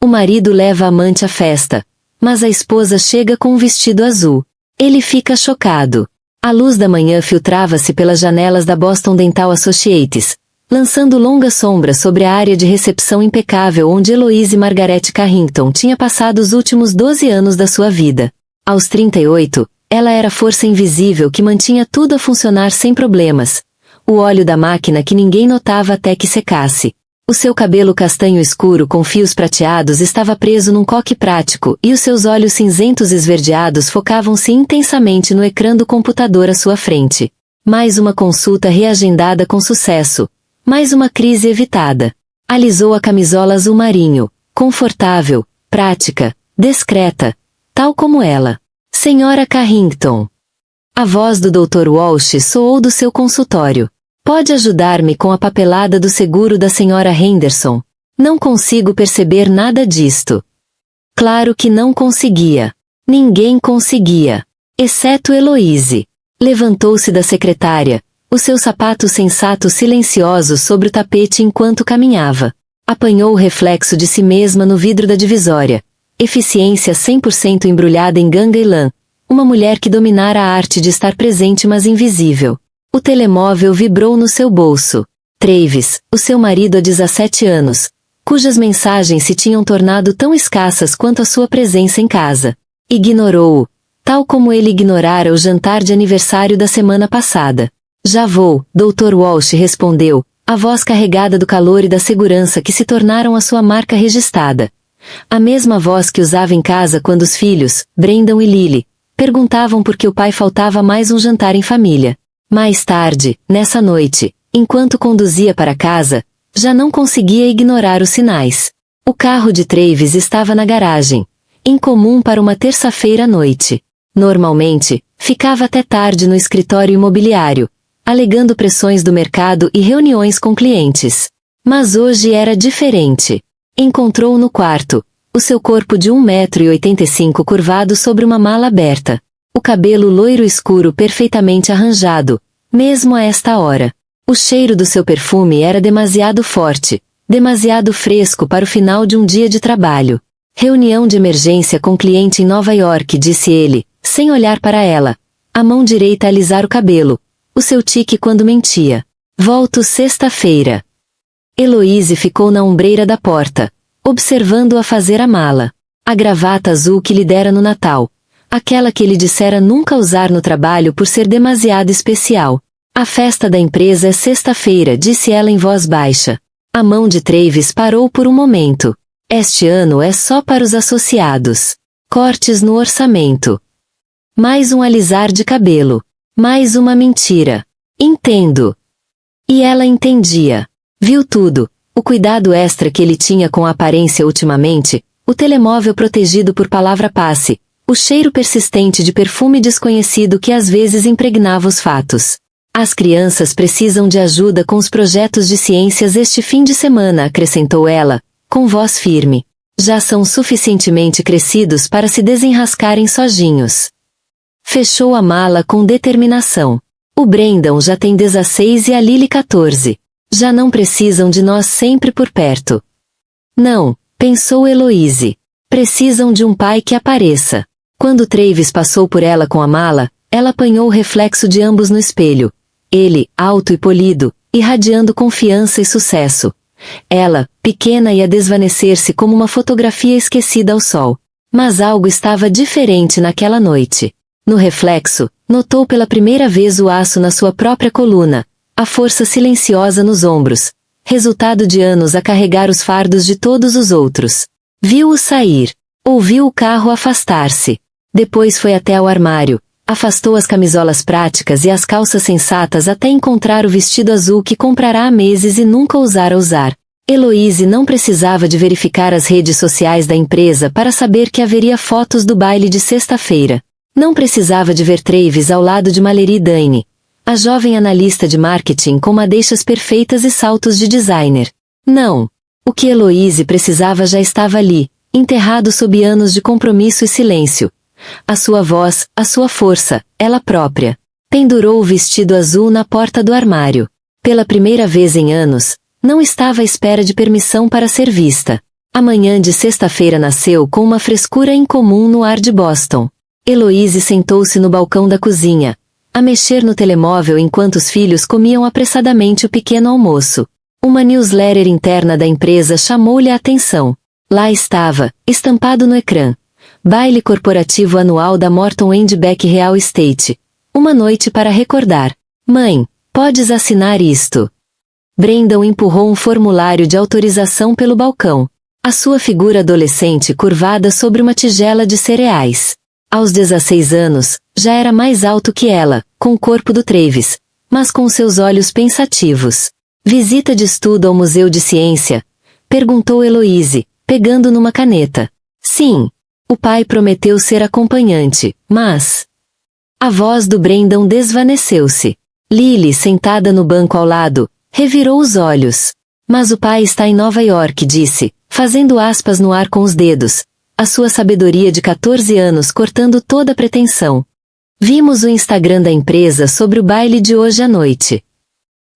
O marido leva a amante à festa, mas a esposa chega com um vestido azul. Ele fica chocado. A luz da manhã filtrava-se pelas janelas da Boston Dental Associates, lançando longas sombras sobre a área de recepção impecável onde Eloise Margaret Carrington tinha passado os últimos 12 anos da sua vida. Aos 38, ela era a força invisível que mantinha tudo a funcionar sem problemas. O óleo da máquina que ninguém notava até que secasse. O seu cabelo castanho escuro com fios prateados estava preso num coque prático e os seus olhos cinzentos esverdeados focavam-se intensamente no ecrã do computador à sua frente. Mais uma consulta reagendada com sucesso. Mais uma crise evitada. Alisou a camisola azul marinho, confortável, prática, discreta, tal como ela. Senhora Carrington. A voz do Dr. Walsh soou do seu consultório. Pode ajudar-me com a papelada do seguro da senhora Henderson? Não consigo perceber nada disto. Claro que não conseguia. Ninguém conseguia. Exceto Eloise. Levantou-se da secretária, o seu sapato sensato silencioso sobre o tapete enquanto caminhava. Apanhou o reflexo de si mesma no vidro da divisória. Eficiência 100% embrulhada em ganga e lã. Uma mulher que dominara a arte de estar presente mas invisível. O telemóvel vibrou no seu bolso. Travis, o seu marido há 17 anos, cujas mensagens se tinham tornado tão escassas quanto a sua presença em casa. Ignorou-o, tal como ele ignorara o jantar de aniversário da semana passada. Já vou, Dr. Walsh respondeu, a voz carregada do calor e da segurança que se tornaram a sua marca registrada. A mesma voz que usava em casa quando os filhos, Brendan e Lily, perguntavam por que o pai faltava mais um jantar em família. Mais tarde, nessa noite, enquanto conduzia para casa, já não conseguia ignorar os sinais. O carro de Travis estava na garagem, incomum para uma terça-feira à noite. Normalmente, ficava até tarde no escritório imobiliário, alegando pressões do mercado e reuniões com clientes. Mas hoje era diferente. Encontrou-o no quarto, o seu corpo de 1,85 m curvado sobre uma mala aberta. O cabelo loiro escuro perfeitamente arranjado, mesmo a esta hora. O cheiro do seu perfume era demasiado forte, demasiado fresco para o final de um dia de trabalho. Reunião de emergência com cliente em Nova York, disse ele, sem olhar para ela. A mão direita a alisar o cabelo. O seu tique quando mentia. Volto sexta-feira. Eloise ficou na ombreira da porta, observando-a fazer a mala. A gravata azul que lhe dera no Natal. Aquela que ele dissera nunca usar no trabalho por ser demasiado especial. A festa da empresa é sexta-feira, disse ela em voz baixa. A mão de Travis parou por um momento. Este ano é só para os associados. Cortes no orçamento. Mais um alisar de cabelo. Mais uma mentira. Entendo. E ela entendia. Viu tudo. O cuidado extra que ele tinha com a aparência ultimamente, o telemóvel protegido por palavra-passe, o cheiro persistente de perfume desconhecido que às vezes impregnava os fatos. As crianças precisam de ajuda com os projetos de ciências este fim de semana, acrescentou ela, com voz firme. Já são suficientemente crescidos para se desenrascarem sozinhos. Fechou a mala com determinação. O Brendan já tem 16 e a Lily 14. Já não precisam de nós sempre por perto. Não, pensou Eloise. Precisam de um pai que apareça. Quando Travis passou por ela com a mala, ela apanhou o reflexo de ambos no espelho. Ele, alto e polido, irradiando confiança e sucesso. Ela, pequena e a desvanecer-se como uma fotografia esquecida ao sol. Mas algo estava diferente naquela noite. No reflexo, notou pela primeira vez o aço na sua própria coluna, a força silenciosa nos ombros, resultado de anos a carregar os fardos de todos os outros. Viu-o sair. Ouviu o carro afastar-se. Depois foi até ao armário, afastou as camisolas práticas e as calças sensatas até encontrar o vestido azul que comprará há meses e nunca ousara usar. Eloise não precisava de verificar as redes sociais da empresa para saber que haveria fotos do baile de sexta-feira. Não precisava de ver Travis ao lado de Mallory Dane, a jovem analista de marketing com madeixas perfeitas e saltos de designer. Não. O que Eloise precisava já estava ali, enterrado sob anos de compromisso e silêncio. A sua voz, a sua força, ela própria. Pendurou o vestido azul na porta do armário. Pela primeira vez em anos, não estava à espera de permissão para ser vista. A manhã de sexta-feira nasceu com uma frescura incomum no ar de Boston. Heloise sentou-se no balcão da cozinha, a mexer no telemóvel enquanto os filhos comiam apressadamente o pequeno almoço. Uma newsletter interna da empresa chamou-lhe a atenção. Lá estava, estampado no ecrã: Baile corporativo anual da Morton Beck Real Estate. Uma noite para recordar. Mãe, podes assinar isto? Brandon empurrou um formulário de autorização pelo balcão. A sua figura adolescente curvada sobre uma tigela de cereais. Aos 16 anos, já era mais alto que ela, com o corpo do Travis, mas com seus olhos pensativos. Visita de estudo ao Museu de Ciência? Perguntou Heloise, pegando numa caneta. Sim. O pai prometeu ser acompanhante, mas... A voz do Brandon desvaneceu-se. Lily, sentada no banco ao lado, revirou os olhos. Mas o pai está em Nova York, disse, fazendo aspas no ar com os dedos, a sua sabedoria de 14 anos cortando toda a pretensão. Vimos o Instagram da empresa sobre o baile de hoje à noite.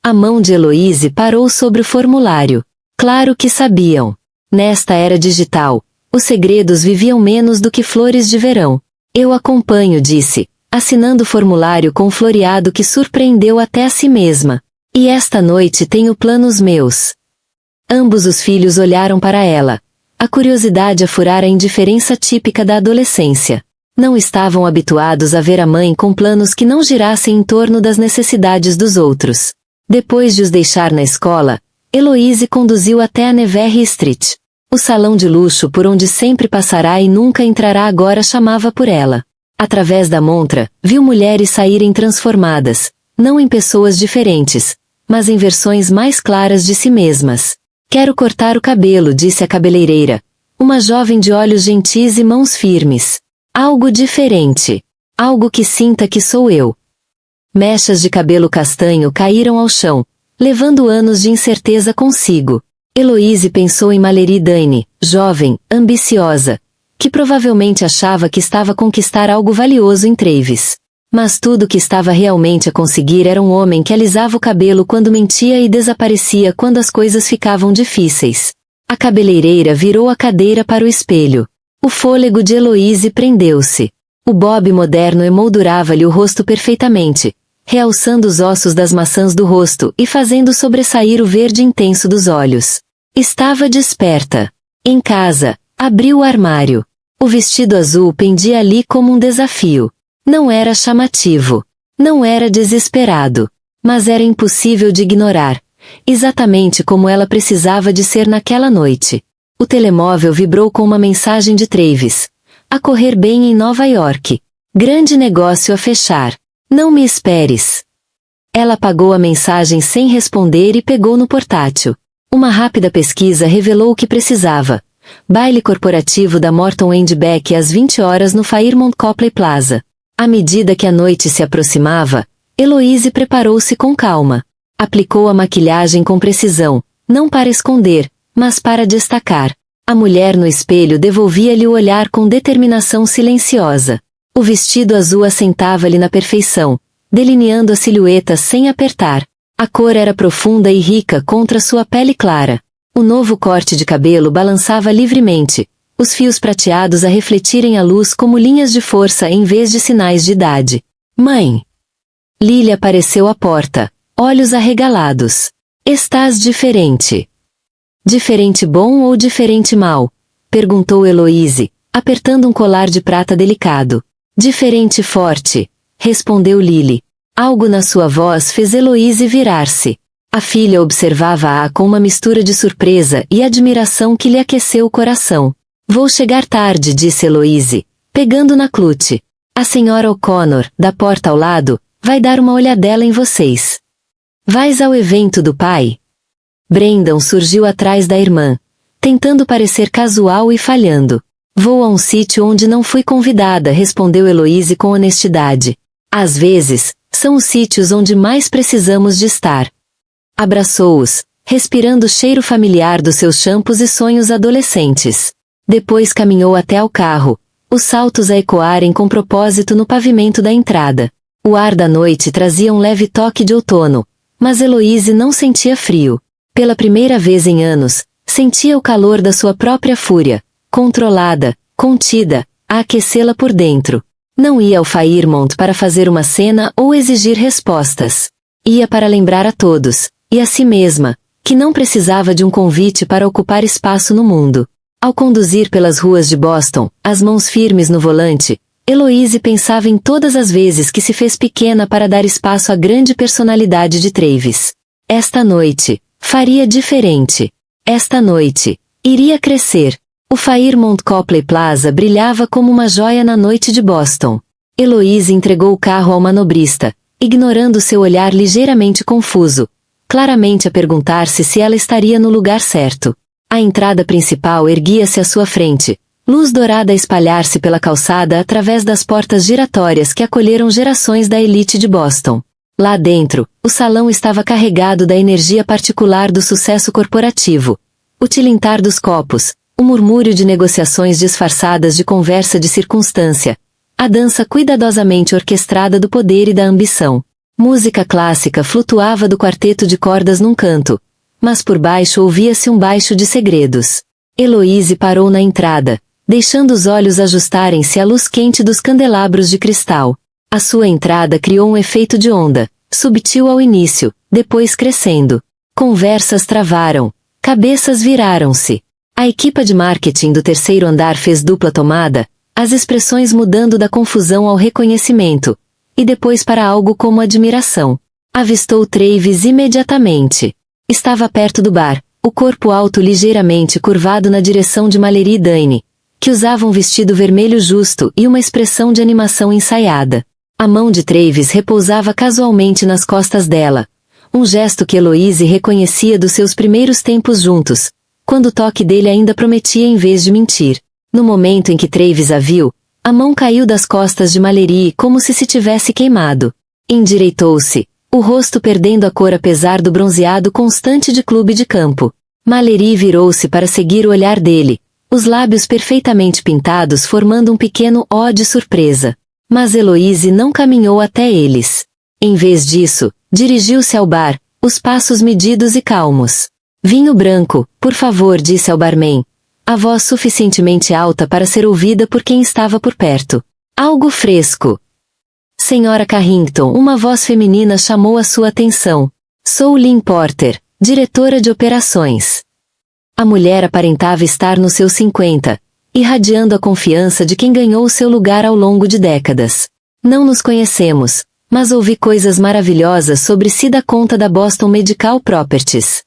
A mão de Heloise parou sobre o formulário. Claro que sabiam. Nesta era digital, os segredos viviam menos do que flores de verão. Eu acompanho, disse, assinando o formulário com um floreado que surpreendeu até a si mesma. E esta noite tenho planos meus. Ambos os filhos olharam para ela. A curiosidade a furar a indiferença típica da adolescência. Não estavam habituados a ver a mãe com planos que não girassem em torno das necessidades dos outros. Depois de os deixar na escola, Heloise conduziu até a Nevere Street. O salão de luxo por onde sempre passará e nunca entrará agora chamava por ela. Através da montra, viu mulheres saírem transformadas, não em pessoas diferentes, mas em versões mais claras de si mesmas. Quero cortar o cabelo, disse a cabeleireira. Uma jovem de olhos gentis e mãos firmes. Algo diferente. Algo que sinta que sou eu. Mechas de cabelo castanho caíram ao chão, levando anos de incerteza consigo. Heloise pensou em Mallory Dane, jovem, ambiciosa, que provavelmente achava que estava a conquistar algo valioso em Travis. Mas tudo que estava realmente a conseguir era um homem que alisava o cabelo quando mentia e desaparecia quando as coisas ficavam difíceis. A cabeleireira virou a cadeira para o espelho. O fôlego de Heloise prendeu-se. O bob moderno emoldurava-lhe o rosto perfeitamente, realçando os ossos das maçãs do rosto e fazendo sobressair o verde intenso dos olhos. Estava desperta. Em casa, abriu o armário. O vestido azul pendia ali como um desafio. Não era chamativo. Não era desesperado. Mas era impossível de ignorar. Exatamente como ela precisava de ser naquela noite. O telemóvel vibrou com uma mensagem de Travis. A correr bem em Nova York. Grande negócio a fechar. Não me esperes. Ela apagou a mensagem sem responder e pegou no portátil. Uma rápida pesquisa revelou o que precisava. Baile corporativo da Morton Beck às 20 horas no Fairmont Copley Plaza. À medida que a noite se aproximava, Heloise preparou-se com calma. Aplicou a maquilhagem com precisão, não para esconder, mas para destacar. A mulher no espelho devolvia-lhe o olhar com determinação silenciosa. O vestido azul assentava-lhe na perfeição, delineando a silhueta sem apertar. A cor era profunda e rica contra sua pele clara. O novo corte de cabelo balançava livremente, os fios prateados a refletirem a luz como linhas de força em vez de sinais de idade. Mãe! Lily apareceu à porta, olhos arregalados. Estás diferente. Diferente bom ou diferente mal? Perguntou Heloise, apertando um colar de prata delicado. Diferente forte, respondeu Lily. Algo na sua voz fez Heloise virar-se. A filha observava-a com uma mistura de surpresa e admiração que lhe aqueceu o coração. Vou chegar tarde, disse Heloise, pegando na clutch. A senhora O'Connor, da porta ao lado, vai dar uma olhadela em vocês. Vais ao evento do pai? Brandon surgiu atrás da irmã, tentando parecer casual e falhando. Vou a um sítio onde não fui convidada, respondeu Heloise com honestidade. Às vezes, são os sítios onde mais precisamos de estar. Abraçou-os, respirando o cheiro familiar dos seus shampoos e sonhos adolescentes. Depois caminhou até ao carro, os saltos a ecoarem com propósito no pavimento da entrada. O ar da noite trazia um leve toque de outono, mas Heloise não sentia frio. Pela primeira vez em anos, Sentia o calor da sua própria fúria, controlada, contida, a aquecê-la por dentro. Não ia ao Fairmont para fazer uma cena ou exigir respostas. Ia para lembrar a todos, e a si mesma, que não precisava de um convite para ocupar espaço no mundo. Ao conduzir pelas ruas de Boston, as mãos firmes no volante, Heloise pensava em todas as vezes que se fez pequena para dar espaço à grande personalidade de Travis. Esta noite, faria diferente. Esta noite, iria crescer. O Fairmont Copley Plaza brilhava como uma joia na noite de Boston. Heloise entregou o carro ao manobrista, ignorando seu olhar ligeiramente confuso, claramente a perguntar-se se ela estaria no lugar certo. A entrada principal erguia-se à sua frente, luz dourada a espalhar-se pela calçada através das portas giratórias que acolheram gerações da elite de Boston. Lá dentro, o salão estava carregado da energia particular do sucesso corporativo. O tilintar dos copos, o murmúrio de negociações disfarçadas de conversa de circunstância, a dança cuidadosamente orquestrada do poder e da ambição. Música clássica flutuava do quarteto de cordas num canto, mas por baixo ouvia-se um baixo de segredos. Heloise parou na entrada, deixando os olhos ajustarem-se à luz quente dos candelabros de cristal. A sua entrada criou um efeito de onda, subtil ao início, depois crescendo. Conversas travaram, cabeças viraram-se. A equipa de marketing do terceiro andar fez dupla tomada, as expressões mudando da confusão ao reconhecimento, e depois para algo como admiração. Avistou Travis imediatamente. Estava perto do bar, o corpo alto ligeiramente curvado na direção de Mallory e Dane, que usava um vestido vermelho justo e uma expressão de animação ensaiada. A mão de Travis repousava casualmente nas costas dela, um gesto que Heloise reconhecia dos seus primeiros tempos juntos, quando o toque dele ainda prometia em vez de mentir. No momento em que Travis a viu, a mão caiu das costas de Mallory como se tivesse queimado. Endireitou-se, o rosto perdendo a cor apesar do bronzeado constante de clube de campo. Mallory virou-se para seguir o olhar dele, os lábios perfeitamente pintados formando um pequeno ó de surpresa. Mas Heloise não caminhou até eles. Em vez disso, dirigiu-se ao bar, os passos medidos e calmos. Vinho branco, por favor, disse ao barman. A voz suficientemente alta para ser ouvida por quem estava por perto. Algo fresco. Senhora Carrington, uma voz feminina chamou a sua atenção. Sou Lynn Porter, diretora de operações. A mulher aparentava estar nos seus 50, irradiando a confiança de quem ganhou seu lugar ao longo de décadas. Não nos conhecemos, mas ouvi coisas maravilhosas sobre si da conta da Boston Medical Properties.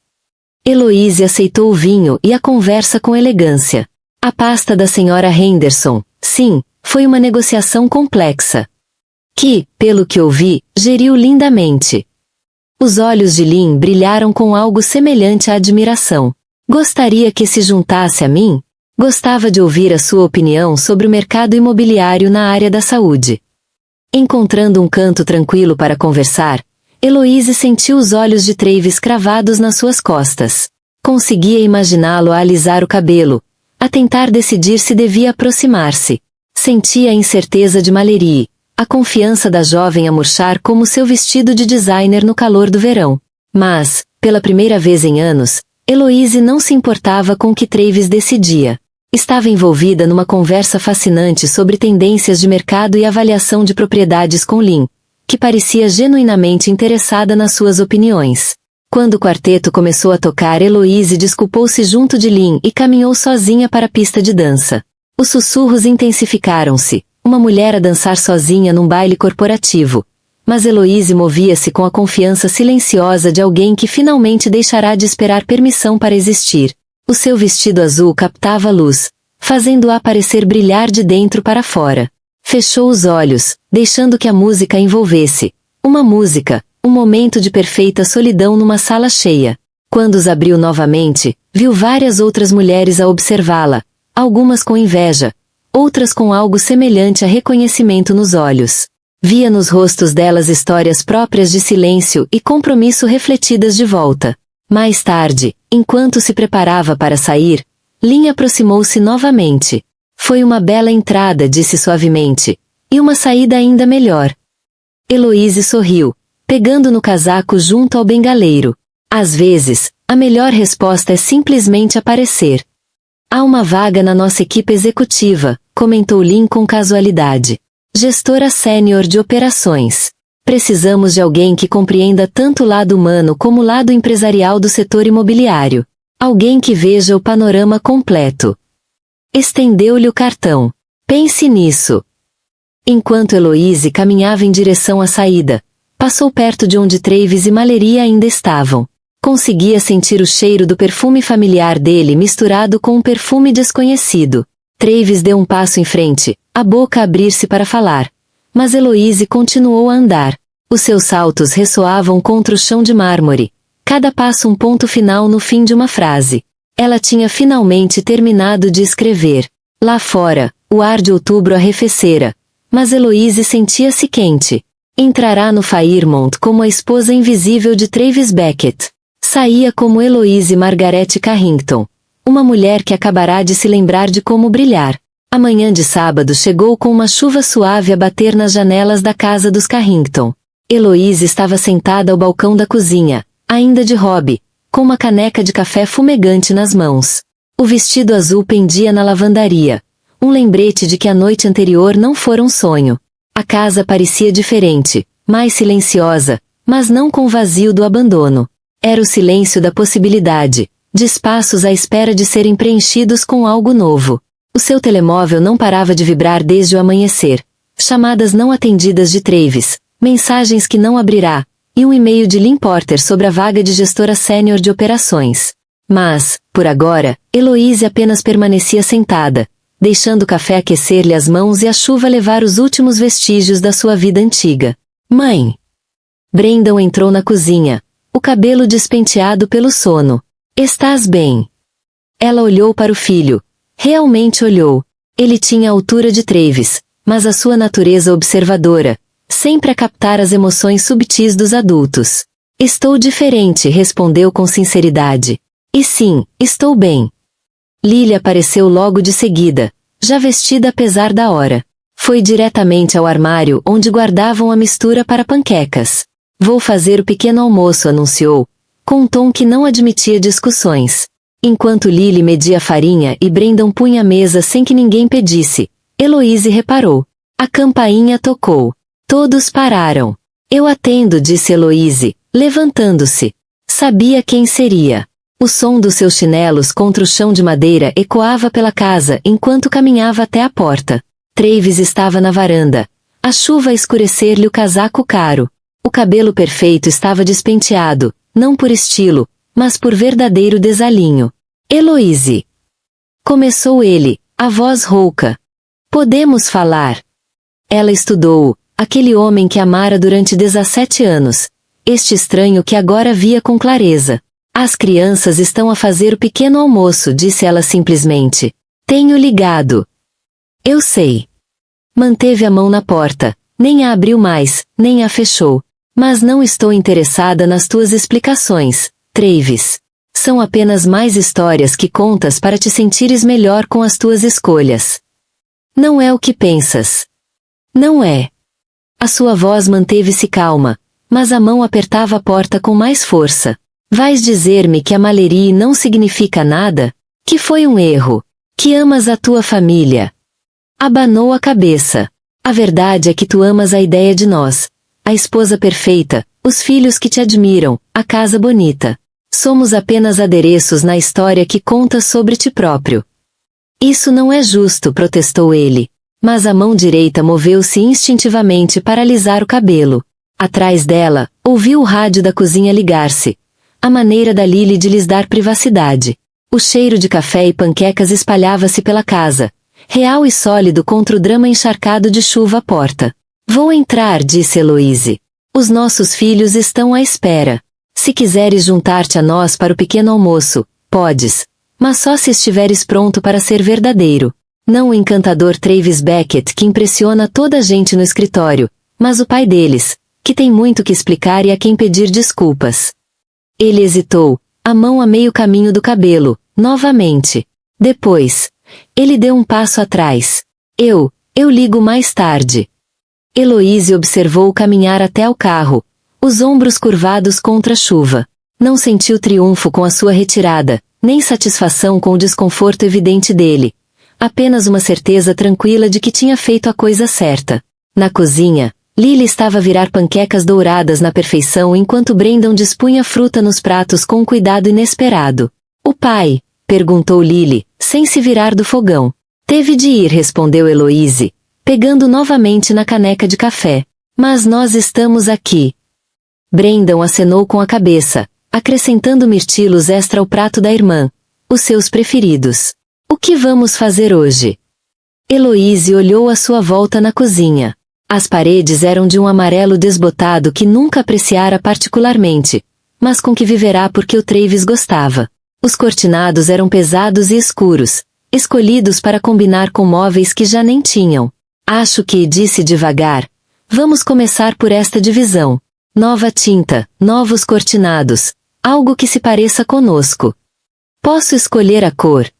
Heloise aceitou o vinho e a conversa com elegância. A pasta da senhora Henderson, sim, foi uma negociação complexa. Que, pelo que ouvi, geriu lindamente. Os olhos de Lynn brilharam com algo semelhante à admiração. Gostaria que se juntasse a mim? Gostava de ouvir a sua opinião sobre o mercado imobiliário na área da saúde. Encontrando um canto tranquilo para conversar, Heloise sentiu os olhos de Travis cravados nas suas costas. Conseguia imaginá-lo a alisar o cabelo, a tentar decidir se devia aproximar-se. Sentia a incerteza de Mallory, a confiança da jovem a murchar como seu vestido de designer no calor do verão. Mas, pela primeira vez em anos, Heloise não se importava com o que Travis decidia. Estava envolvida numa conversa fascinante sobre tendências de mercado e avaliação de propriedades com Lynn, que parecia genuinamente interessada nas suas opiniões. Quando o quarteto começou a tocar, Heloise desculpou-se junto de Lynn e caminhou sozinha para a pista de dança. Os sussurros intensificaram-se, uma mulher a dançar sozinha num baile corporativo. Mas Heloise movia-se com a confiança silenciosa de alguém que finalmente deixará de esperar permissão para existir. O seu vestido azul captava a luz, fazendo-a parecer brilhar de dentro para fora. Fechou os olhos, deixando que a música a envolvesse. Uma música, um momento de perfeita solidão numa sala cheia. Quando os abriu novamente, viu várias outras mulheres a observá-la, algumas com inveja, outras com algo semelhante a reconhecimento nos olhos. Via nos rostos delas histórias próprias de silêncio e compromisso refletidas de volta. Mais tarde, enquanto se preparava para sair, Lynn aproximou-se novamente. Foi uma bela entrada, disse suavemente, e uma saída ainda melhor. Heloise sorriu, pegando no casaco junto ao bengaleiro. Às vezes, A melhor resposta é simplesmente aparecer. Há uma vaga na nossa equipe executiva, comentou Lynn com casualidade. Gestora sênior de operações. Precisamos de alguém que compreenda tanto o lado humano como o lado empresarial do setor imobiliário. Alguém que veja o panorama completo. Estendeu-lhe o cartão. Pense nisso. Enquanto Heloise caminhava em direção à saída, passou perto de onde Travis e Mallory ainda estavam. Conseguia sentir o cheiro do perfume familiar dele misturado com um perfume desconhecido. Travis deu um passo em frente, a boca a abrir-se para falar. Mas Heloise continuou a andar. Os seus saltos ressoavam contra o chão de mármore. Cada passo um ponto final no fim de uma frase. Ela tinha finalmente terminado de escrever. Lá fora, o ar de outubro arrefecera. Mas Heloise sentia-se quente. Entrará no Fairmont como a esposa invisível de Travis Beckett. Saía como Heloise Margaret Carrington. Uma mulher que acabará de se lembrar de como brilhar. A manhã de sábado chegou com uma chuva suave a bater nas janelas da casa dos Carrington. Heloise estava sentada ao balcão da cozinha, ainda de hobby, com uma caneca de café fumegante nas mãos. O vestido azul pendia na lavandaria. Um lembrete de que a noite anterior não fora um sonho. A casa parecia diferente, mais silenciosa, mas não com o vazio do abandono. Era o silêncio da possibilidade, de espaços à espera de serem preenchidos com algo novo. O seu telemóvel não parava de vibrar desde o amanhecer. Chamadas não atendidas de Travis, mensagens que não abrirá, e um e-mail de Lynn Porter sobre a vaga de gestora sênior de operações. Mas, por agora, Heloise apenas permanecia sentada, deixando o café aquecer-lhe as mãos e a chuva levar os últimos vestígios da sua vida antiga. Mãe! Brandon entrou na cozinha, o cabelo despenteado pelo sono. Estás bem? Ela olhou para o filho. Realmente olhou. Ele tinha a altura de Travis, mas a sua natureza observadora, sempre a captar as emoções subtis dos adultos. Estou diferente, respondeu com sinceridade. E sim, estou bem. Lily apareceu logo de seguida, já vestida apesar da hora. Foi diretamente ao armário onde guardavam a mistura para panquecas. Vou fazer o pequeno almoço, anunciou, com um tom que não admitia discussões. Enquanto Lily media a farinha e Brandon punha a mesa sem que ninguém pedisse, Heloise reparou. A campainha tocou. Todos pararam. Eu atendo, disse Heloise, levantando-se. Sabia quem seria. O som dos seus chinelos contra o chão de madeira ecoava pela casa enquanto caminhava até a porta. Travis estava na varanda. A chuva a escurecer-lhe o casaco caro. O cabelo perfeito estava despenteado, não por estilo, mas por verdadeiro desalinho. Heloise! Começou ele, a voz rouca. Podemos falar? Ela estudou-o, aquele homem que amara durante 17 anos. Este estranho que agora via com clareza. As crianças estão a fazer o pequeno almoço, disse ela simplesmente. Tenho ligado. Eu sei. Manteve a mão na porta, nem a abriu mais, nem a fechou. Mas não estou interessada nas tuas explicações, Travis. São apenas mais histórias que contas para te sentires melhor com as tuas escolhas. Não é o que pensas. Não é. A sua voz manteve-se calma, mas a mão apertava a porta com mais força. Vais dizer-me que a Mallory não significa nada? Que foi um erro? Que amas a tua família? Abanou a cabeça. A verdade é que tu amas a ideia de nós. A esposa perfeita, os filhos que te admiram, a casa bonita. Somos apenas adereços na história que contas sobre ti próprio. Isso não é justo, protestou ele. Mas a mão direita moveu-se instintivamente para alisar o cabelo. Atrás dela, ouviu o rádio da cozinha ligar-se. A maneira da Lily de lhes dar privacidade. O cheiro de café e panquecas espalhava-se pela casa, real e sólido contra o drama encharcado de chuva à porta. Vou entrar, disse Heloise. Os nossos filhos estão à espera. Se quiseres juntar-te a nós para o pequeno almoço, podes. Mas só se estiveres pronto para ser verdadeiro. Não o encantador Travis Beckett que impressiona toda a gente no escritório, mas o pai deles, que tem muito que explicar e a quem pedir desculpas. Ele hesitou, a mão a meio caminho do cabelo, novamente. Depois, ele deu um passo atrás. Eu ligo mais tarde. Heloise observou-o caminhar até o carro, os ombros curvados contra a chuva. Não sentiu triunfo com a sua retirada, nem satisfação com o desconforto evidente dele. Apenas uma certeza tranquila de que tinha feito a coisa certa. Na cozinha, Lily estava a virar panquecas douradas na perfeição enquanto Brandon dispunha fruta nos pratos com um cuidado inesperado. "O pai?" perguntou Lily, sem se virar do fogão. "Teve de ir", respondeu Heloise, pegando novamente na caneca de café. "Mas nós estamos aqui." Brandon acenou com a cabeça, acrescentando mirtilos extra ao prato da irmã. Os seus preferidos. "O que vamos fazer hoje?" Heloise olhou à sua volta na cozinha. As paredes eram de um amarelo desbotado que nunca apreciara particularmente, mas com que viverá porque o Travis gostava. Os cortinados eram pesados e escuros, escolhidos para combinar com móveis que já nem tinham. "Acho que", disse devagar, "vamos começar por esta divisão. Nova tinta, novos cortinados, algo que se pareça conosco. Posso escolher a cor?"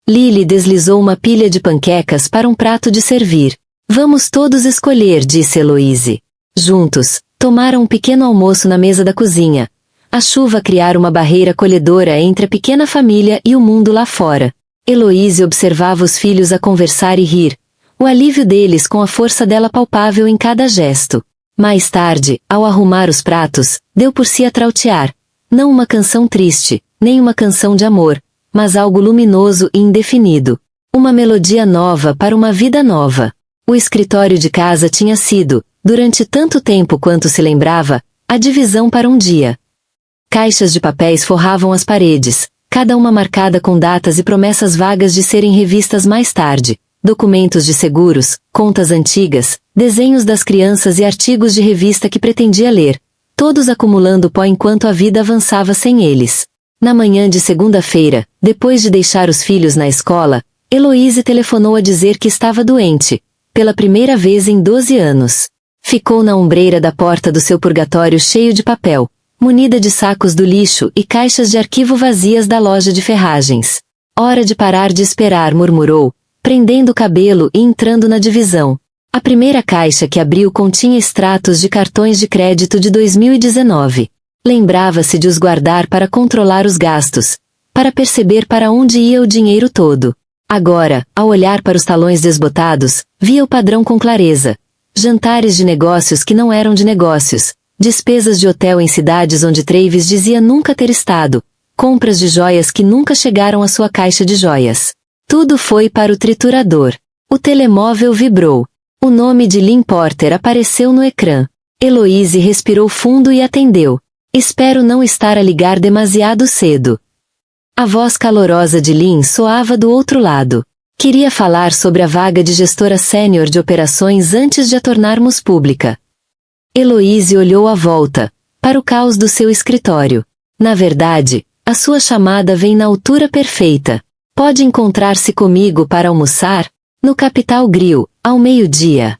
Lily deslizou uma pilha de panquecas para um prato de servir. "Vamos todos escolher", disse Heloise. Juntos, tomaram um pequeno almoço na mesa da cozinha. A chuva criara uma barreira acolhedora entre a pequena família e o mundo lá fora. Heloise observava os filhos a conversar e rir, o alívio deles com a força dela palpável em cada gesto. Mais tarde, ao arrumar os pratos, deu por si a trautear. Não uma canção triste, nem uma canção de amor, mas algo luminoso e indefinido. Uma melodia nova para uma vida nova. O escritório de casa tinha sido, durante tanto tempo quanto se lembrava, a divisão para um dia. Caixas de papéis forravam as paredes, cada uma marcada com datas e promessas vagas de serem revistas mais tarde, documentos de seguros, contas antigas, desenhos das crianças e artigos de revista que pretendia ler, todos acumulando pó enquanto a vida avançava sem eles. Na manhã de segunda-feira, depois de deixar os filhos na escola, Heloise telefonou a dizer que estava doente, pela primeira vez em 12 anos. Ficou na ombreira da porta do seu purgatório cheio de papel, munida de sacos do lixo e caixas de arquivo vazias da loja de ferragens. "Hora de parar de esperar", murmurou, prendendo o cabelo e entrando na divisão. A primeira caixa que abriu continha extratos de cartões de crédito de 2019. Lembrava-se de os guardar para controlar os gastos, para perceber para onde ia o dinheiro todo. Agora, ao olhar para os talões desbotados, via o padrão com clareza. Jantares de negócios que não eram de negócios, despesas de hotel em cidades onde Travis dizia nunca ter estado, compras de joias que nunca chegaram à sua caixa de joias. Tudo foi para o triturador. O telemóvel vibrou. O nome de Lynn Porter apareceu no ecrã. Heloise respirou fundo e atendeu. "Espero não estar a ligar demasiado cedo." A voz calorosa de Lynn soava do outro lado. "Queria falar sobre a vaga de gestora sênior de operações antes de a tornarmos pública." Heloise olhou à volta, para o caos do seu escritório. "Na verdade, a sua chamada vem na altura perfeita. Pode encontrar-se comigo para almoçar? No Capital Grill, ao meio-dia."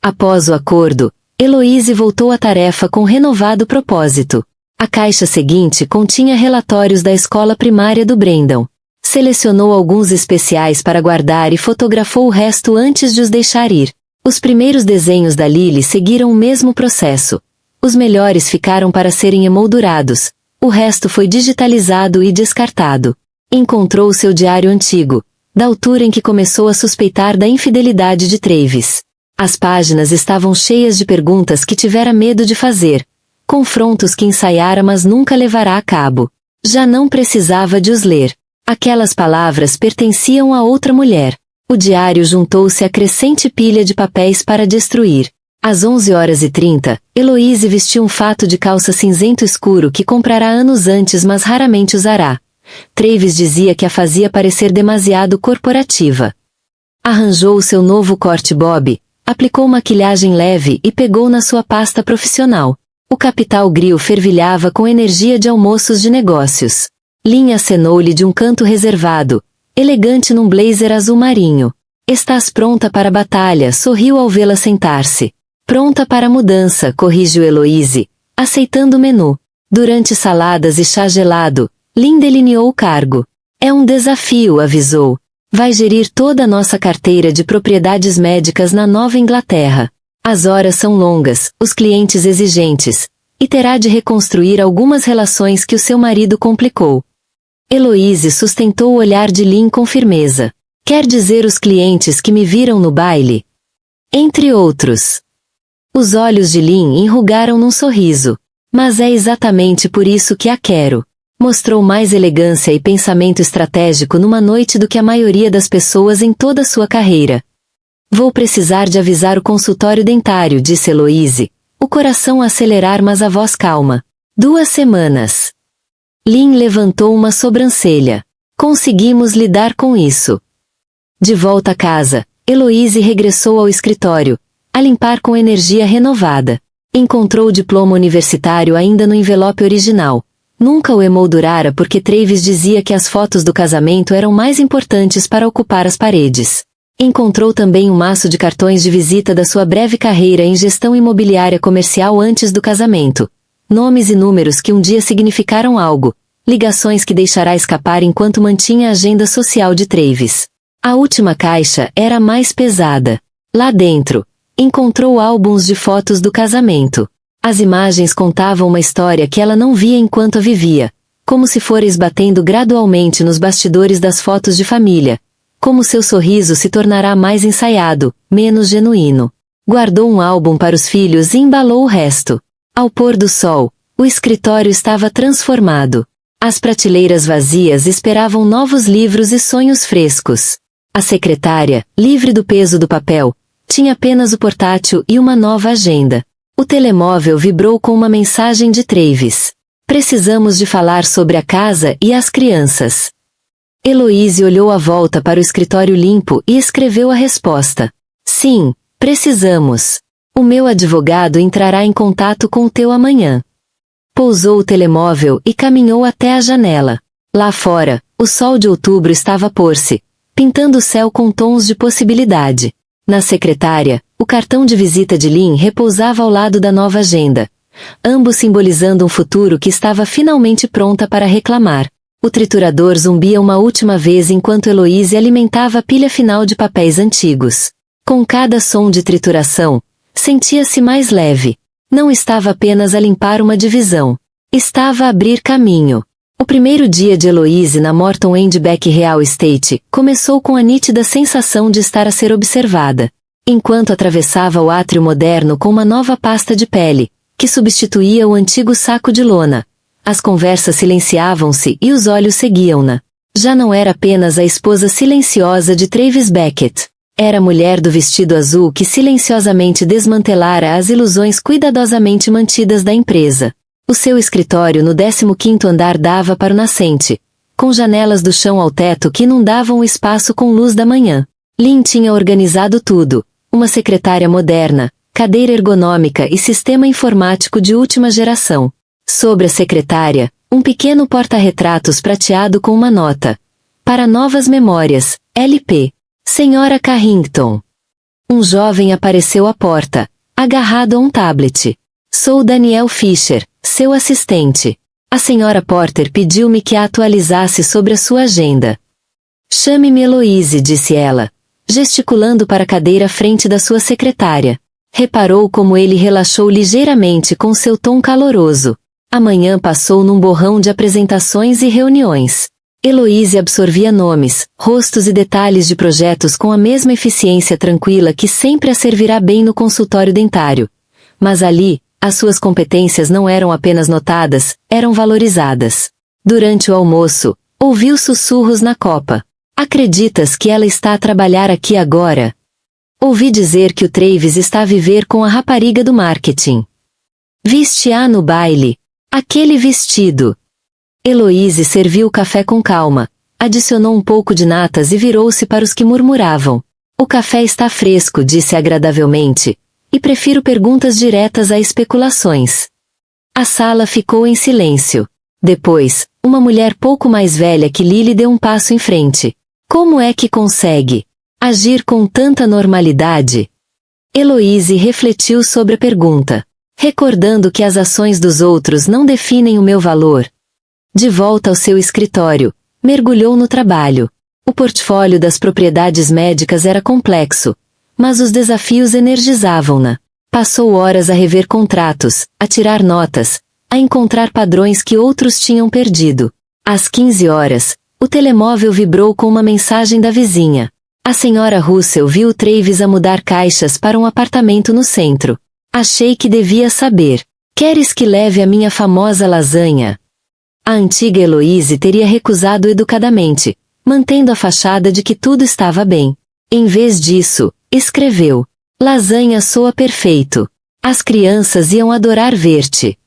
Após o acordo, Heloise voltou à tarefa com renovado propósito. A caixa seguinte continha relatórios da escola primária do Brandon. Selecionou alguns especiais para guardar e fotografou o resto antes de os deixar ir. Os primeiros desenhos da Lily seguiram o mesmo processo. Os melhores ficaram para serem emoldurados, o resto foi digitalizado e descartado. Encontrou seu diário antigo, da altura em que começou a suspeitar da infidelidade de Travis. As páginas estavam cheias de perguntas que tivera medo de fazer, confrontos que ensaiara mas nunca levará a cabo. Já não precisava de os ler. Aquelas palavras pertenciam a outra mulher. O diário juntou-se à crescente pilha de papéis para destruir. Às 11h30, Heloise vestiu um fato de calça cinzento escuro que comprará anos antes mas raramente usará. Travis dizia que a fazia parecer demasiado corporativa. Arranjou o seu novo corte bob, aplicou maquilhagem leve e pegou na sua pasta profissional. O Capital Grill fervilhava com energia de almoços de negócios. Lynn acenou-lhe de um canto reservado, elegante num blazer azul marinho. "Estás pronta para a batalha", sorriu ao vê-la sentar-se. "Pronta para a mudança", corrigiu Heloise, aceitando o menu. Durante saladas e chá gelado, Lynn delineou o cargo. "É um desafio", avisou. "Vai gerir toda a nossa carteira de propriedades médicas na Nova Inglaterra. As horas são longas, os clientes exigentes, e terá de reconstruir algumas relações que o seu marido complicou. Heloise sustentou o olhar de Lynn com firmeza. Quer dizer os clientes que me viram no baile? Entre outros. Os olhos de Lynn enrugaram num sorriso. Mas é exatamente por isso que a quero. Mostrou mais elegância e pensamento estratégico numa noite do que a maioria das pessoas em toda a sua carreira. Vou precisar de avisar o consultório dentário, disse Heloise, o coração a acelerar mas a voz calma. 2 semanas. Lynn levantou uma sobrancelha. Conseguimos lidar com isso. De volta a casa, Heloise regressou ao escritório, a limpar com energia renovada. Encontrou o diploma universitário ainda no envelope original. Nunca o emoldurara porque Travis dizia que as fotos do casamento eram mais importantes para ocupar as paredes. Encontrou também um maço de cartões de visita da sua breve carreira em gestão imobiliária comercial antes do casamento. Nomes e números que um dia significaram algo. Ligações que deixará escapar enquanto mantinha a agenda social de Travis. A última caixa era a mais pesada. Lá dentro, encontrou álbuns de fotos do casamento. As imagens contavam uma história que ela não via enquanto a vivia, como se fora esbatendo gradualmente nos bastidores das fotos de família, como seu sorriso se tornará mais ensaiado, menos genuíno. Guardou um álbum para os filhos e embalou o resto. Ao pôr do sol, o escritório estava transformado. As prateleiras vazias esperavam novos livros e sonhos frescos. A secretária, livre do peso do papel, tinha apenas o portátil e uma nova agenda. O telemóvel vibrou com uma mensagem de Travis. Precisamos de falar sobre a casa e as crianças. Heloise olhou à volta para o escritório limpo e escreveu a resposta. Sim, precisamos. O meu advogado entrará em contato com o teu amanhã. Pousou o telemóvel e caminhou até a janela. Lá fora, o sol de outubro estava a pôr-se, pintando o céu com tons de possibilidade. Na secretária, o cartão de visita de Lynn repousava ao lado da nova agenda, ambos simbolizando um futuro que estava finalmente pronta para reclamar. O triturador zumbia uma última vez enquanto Heloise alimentava a pilha final de papéis antigos. Com cada som de trituração, sentia-se mais leve. Não estava apenas a limpar uma divisão. Estava a abrir caminho. O primeiro dia de Heloise na Morton Endbeck Real Estate começou com a nítida sensação de estar a ser observada. Enquanto atravessava o átrio moderno com uma nova pasta de pele, que substituía o antigo saco de lona, as conversas silenciavam-se e os olhos seguiam-na. Já não era apenas a esposa silenciosa de Travis Beckett. Era a mulher do vestido azul que silenciosamente desmantelara as ilusões cuidadosamente mantidas da empresa. O seu escritório no 15º andar dava para o nascente, com janelas do chão ao teto que inundavam o espaço com luz da manhã. Lynn tinha organizado tudo, uma secretária moderna, cadeira ergonômica e sistema informático de última geração. Sobre a secretária, um pequeno porta-retratos prateado com uma nota. Para novas memórias, LP. Senhora Carrington. Um jovem apareceu à porta, agarrado a um tablet. Sou Daniel Fisher, seu assistente. A senhora Porter pediu-me que a atualizasse sobre a sua agenda. Chame-me Heloise, disse ela, gesticulando para a cadeira à frente da sua secretária. Reparou como ele relaxou ligeiramente com seu tom caloroso. A manhã passou num borrão de apresentações e reuniões. Heloise absorvia nomes, rostos e detalhes de projetos com a mesma eficiência tranquila que sempre a servirá bem no consultório dentário. Mas ali, as suas competências não eram apenas notadas, eram valorizadas. Durante o almoço, ouviu sussurros na copa. Acreditas que ela está a trabalhar aqui agora? Ouvi dizer que o Travis está a viver com a rapariga do marketing. Viste-a no baile. Aquele vestido. Heloise serviu o café com calma, adicionou um pouco de natas e virou-se para os que murmuravam. O café está fresco, disse agradavelmente, e prefiro perguntas diretas a especulações. A sala ficou em silêncio. Depois, uma mulher pouco mais velha que Lily deu um passo em frente. Como é que consegue agir com tanta normalidade? Heloise refletiu sobre a pergunta, recordando que as ações dos outros não definem o meu valor. De volta ao seu escritório, mergulhou no trabalho. O portfólio das propriedades médicas era complexo, mas os desafios energizavam-na. Passou horas a rever contratos, a tirar notas, a encontrar padrões que outros tinham perdido. Às 15 horas, o telemóvel vibrou com uma mensagem da vizinha. A senhora Russell viu o Travis a mudar caixas para um apartamento no centro. Achei que devia saber. Queres que leve a minha famosa lasanha? A antiga Heloise teria recusado educadamente, mantendo a fachada de que tudo estava bem. Em vez disso, escreveu: lasanha soa perfeito. As crianças iam adorar ver-te.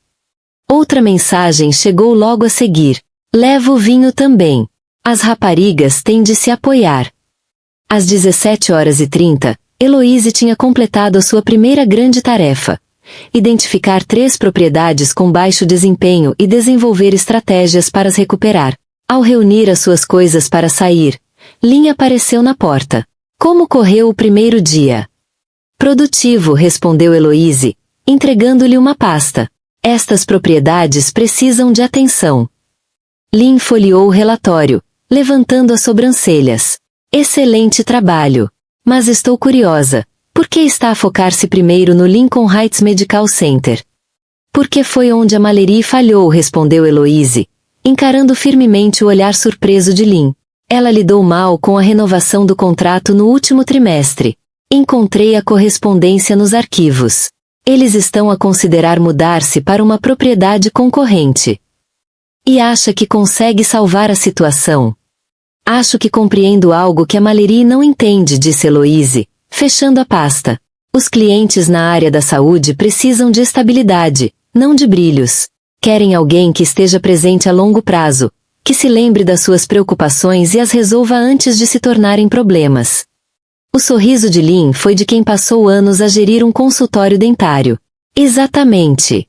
Outra mensagem chegou logo a seguir. Leva o vinho também. As raparigas têm de se apoiar. Às 17h30, Heloise tinha completado a sua primeira grande tarefa: identificar 3 propriedades com baixo desempenho e desenvolver estratégias para as recuperar. Ao reunir as suas coisas para sair, Lynn apareceu na porta. Como correu o primeiro dia? Produtivo, respondeu Heloise, entregando-lhe uma pasta. Estas propriedades precisam de atenção. Lynn folheou o relatório, levantando as sobrancelhas. Excelente trabalho. Mas estou curiosa. Por que está a focar-se primeiro no Lincoln Heights Medical Center? Porque foi onde a Mallory falhou, respondeu Heloise, encarando firmemente o olhar surpreso de Lynn. Ela lidou mal com a renovação do contrato no último trimestre. Encontrei a correspondência nos arquivos. Eles estão a considerar mudar-se para uma propriedade concorrente. E acha que consegue salvar a situação? Acho que compreendo algo que a Mallory não entende, disse Heloise, fechando a pasta. Os clientes na área da saúde precisam de estabilidade, não de brilhos. Querem alguém que esteja presente a longo prazo, que se lembre das suas preocupações e as resolva antes de se tornarem problemas. O sorriso de Lynn foi de quem passou anos a gerir um consultório dentário. Exatamente.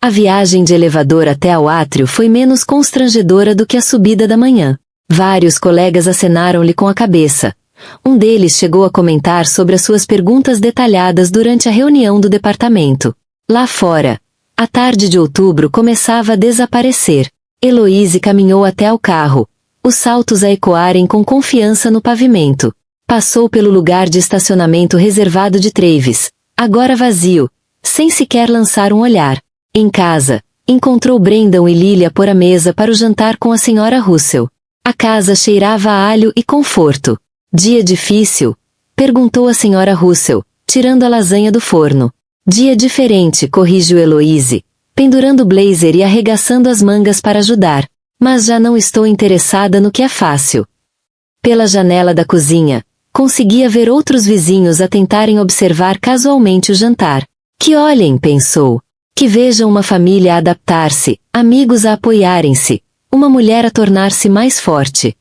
A viagem de elevador até ao átrio foi menos constrangedora do que a subida da manhã. Vários colegas acenaram-lhe com a cabeça. Um deles chegou a comentar sobre as suas perguntas detalhadas durante a reunião do departamento. Lá fora, a tarde de outubro começava a desaparecer. Heloise caminhou até ao carro, os saltos a ecoarem com confiança no pavimento. Passou pelo lugar de estacionamento reservado de Travis, agora vazio, sem sequer lançar um olhar. Em casa, encontrou Brendan e Lilia por a mesa para o jantar com a senhora Russell. A casa cheirava a alho e conforto. Dia difícil? Perguntou a senhora Russell, tirando a lasanha do forno. Dia diferente, corrigiu Heloise, pendurando o blazer e arregaçando as mangas para ajudar. Mas já não estou interessada no que é fácil. Pela janela da cozinha, conseguia ver outros vizinhos a tentarem observar casualmente o jantar. Que olhem, pensou. Que vejam uma família a adaptar-se, amigos a apoiarem-se, uma mulher a tornar-se mais forte.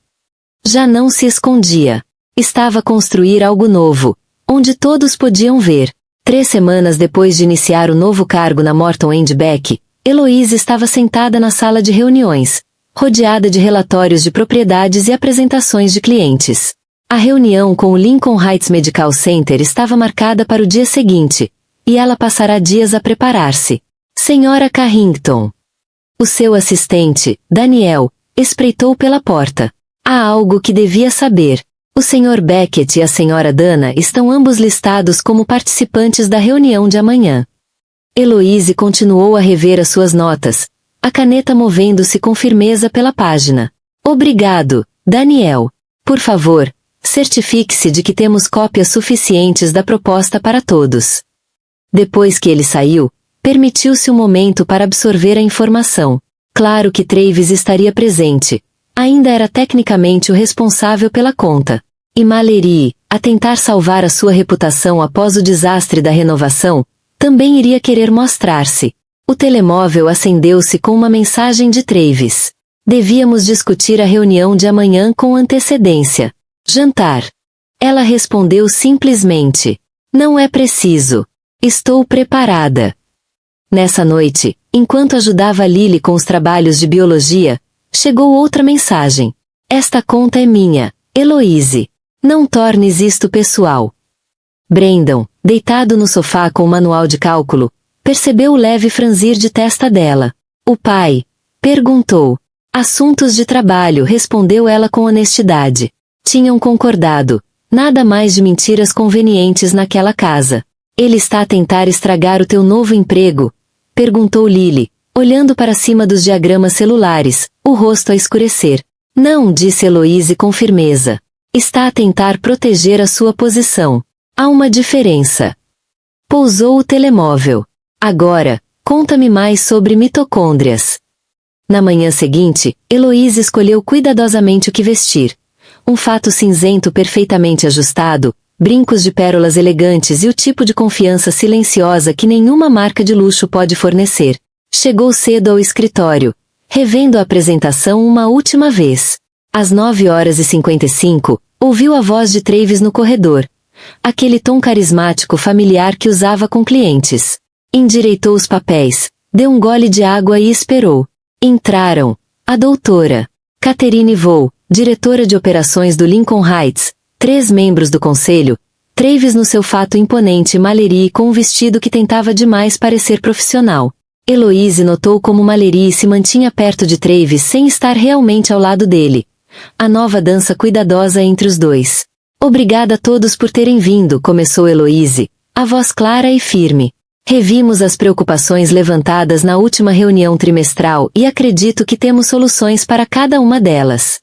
Já não se escondia. Estava a construir algo novo, onde todos podiam ver. 3 semanas depois de iniciar o novo cargo na Morton & Beck, Heloise estava sentada na sala de reuniões, rodeada de relatórios de propriedades e apresentações de clientes. A reunião com o Lincoln Heights Medical Center estava marcada para o dia seguinte, e ela passará dias a preparar-se. Senhora Carrington. O seu assistente, Daniel, espreitou pela porta. Há algo que devia saber. O Sr. Beckett e a Sra. Dana estão ambos listados como participantes da reunião de amanhã. Heloise continuou a rever as suas notas, a caneta movendo-se com firmeza pela página. Obrigado, Daniel. Por favor, certifique-se de que temos cópias suficientes da proposta para todos. Depois que ele saiu, permitiu-se um momento para absorver a informação. Claro que Travis estaria presente. Ainda era tecnicamente o responsável pela conta. E Mallory, a tentar salvar a sua reputação após o desastre da renovação, também iria querer mostrar-se. O telemóvel acendeu-se com uma mensagem de Travis. Devíamos discutir a reunião de amanhã com antecedência. Jantar. Ela respondeu simplesmente. Não é preciso. Estou preparada. Nessa noite, enquanto ajudava Lily com os trabalhos de biologia, chegou outra mensagem. Esta conta é minha, Heloise. Não tornes isto pessoal. Brendan, deitado no sofá com o manual de cálculo, percebeu o leve franzir de testa dela. O pai? Perguntou. Assuntos de trabalho, respondeu ela com honestidade. Tinham concordado. Nada mais de mentiras convenientes naquela casa. Ele está a tentar estragar o teu novo emprego? Perguntou Lily, olhando para cima dos diagramas celulares, o rosto a escurecer. Não, disse Heloise com firmeza. Está a tentar proteger a sua posição. Há uma diferença. Pousou o telemóvel. Agora, conta-me mais sobre mitocôndrias. Na manhã seguinte, Heloise escolheu cuidadosamente o que vestir. Um fato cinzento perfeitamente ajustado, brincos de pérolas elegantes e o tipo de confiança silenciosa que nenhuma marca de luxo pode fornecer. Chegou cedo ao escritório, revendo a apresentação uma última vez. Às 9h55, ouviu a voz de Travis no corredor. Aquele tom carismático familiar que usava com clientes. Endireitou os papéis, deu um gole de água e esperou. Entraram. A doutora Catherine Vaux, diretora de operações do Lincoln Heights, 3 membros do conselho, Travis no seu fato imponente Malhery com um vestido que tentava demais parecer profissional. Heloise notou como Malhery se mantinha perto de Travis sem estar realmente ao lado dele. A nova dança cuidadosa entre os dois. Obrigada a todos por terem vindo, começou Heloise, a voz clara e firme. Revimos as preocupações levantadas na última reunião trimestral e acredito que temos soluções para cada uma delas.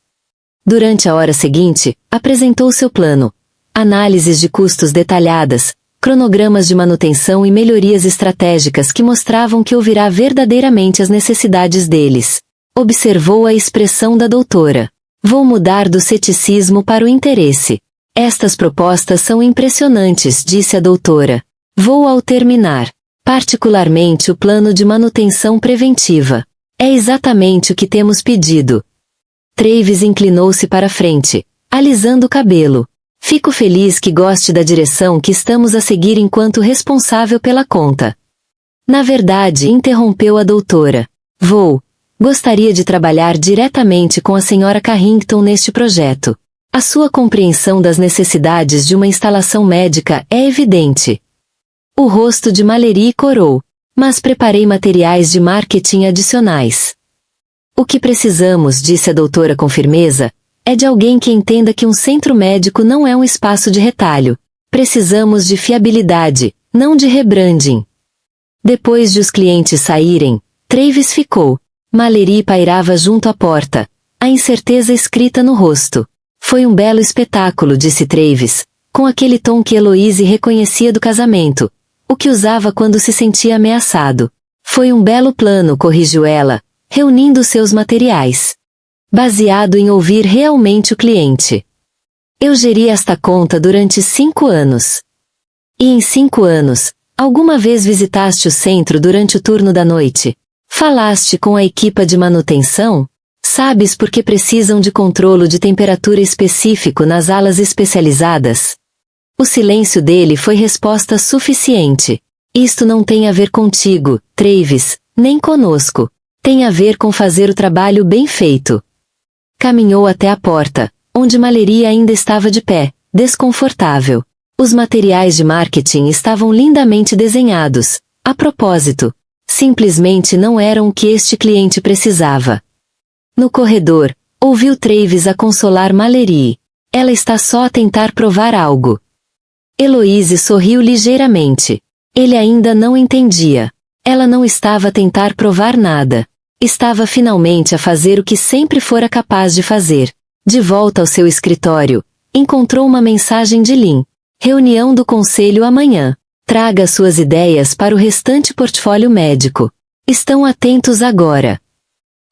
Durante a hora seguinte, apresentou seu plano. Análises de custos detalhadas, cronogramas de manutenção e melhorias estratégicas que mostravam que ouvirá verdadeiramente as necessidades deles. Observou a expressão da doutora. Vou mudar do ceticismo para o interesse. Estas propostas são impressionantes, disse a doutora. Vou ao terminar. Particularmente o plano de manutenção preventiva. É exatamente o que temos pedido. Travis inclinou-se para a frente, alisando o cabelo. Fico feliz que goste da direção que estamos a seguir enquanto responsável pela conta. Na verdade, interrompeu a doutora. Gostaria de trabalhar diretamente com a senhora Carrington neste projeto. A sua compreensão das necessidades de uma instalação médica é evidente. O rosto de Malhery corou. Mas preparei materiais de marketing adicionais. O que precisamos, disse a doutora com firmeza, é de alguém que entenda que um centro médico não é um espaço de retalho. Precisamos de fiabilidade, não de rebranding. Depois de os clientes saírem, Travis ficou. Malhery pairava junto à porta, a incerteza escrita no rosto. Foi um belo espetáculo, disse Travis, com aquele tom que Heloise reconhecia do casamento, o que usava quando se sentia ameaçado. Foi um belo plano, corrigiu ela, reunindo seus materiais. Baseado em ouvir realmente o cliente. Eu geri esta conta durante 5 anos. E em 5 anos, alguma vez visitaste o centro durante o turno da noite? Falaste com a equipa de manutenção? Sabes por que precisam de controlo de temperatura específico nas alas especializadas? O silêncio dele foi resposta suficiente. Isto não tem a ver contigo, Travis, nem conosco. Tem a ver com fazer o trabalho bem feito. Caminhou até a porta, onde Malhery ainda estava de pé, desconfortável. Os materiais de marketing estavam lindamente desenhados. A propósito, simplesmente não eram o que este cliente precisava. No corredor, ouviu Travis a consolar Malhery. Ela está só a tentar provar algo. Heloise sorriu ligeiramente. Ele ainda não entendia. Ela não estava a tentar provar nada. Estava finalmente a fazer o que sempre fora capaz de fazer. De volta ao seu escritório, encontrou uma mensagem de Lynn. Reunião do conselho amanhã. Traga suas ideias para o restante portfólio médico. Estão atentos agora.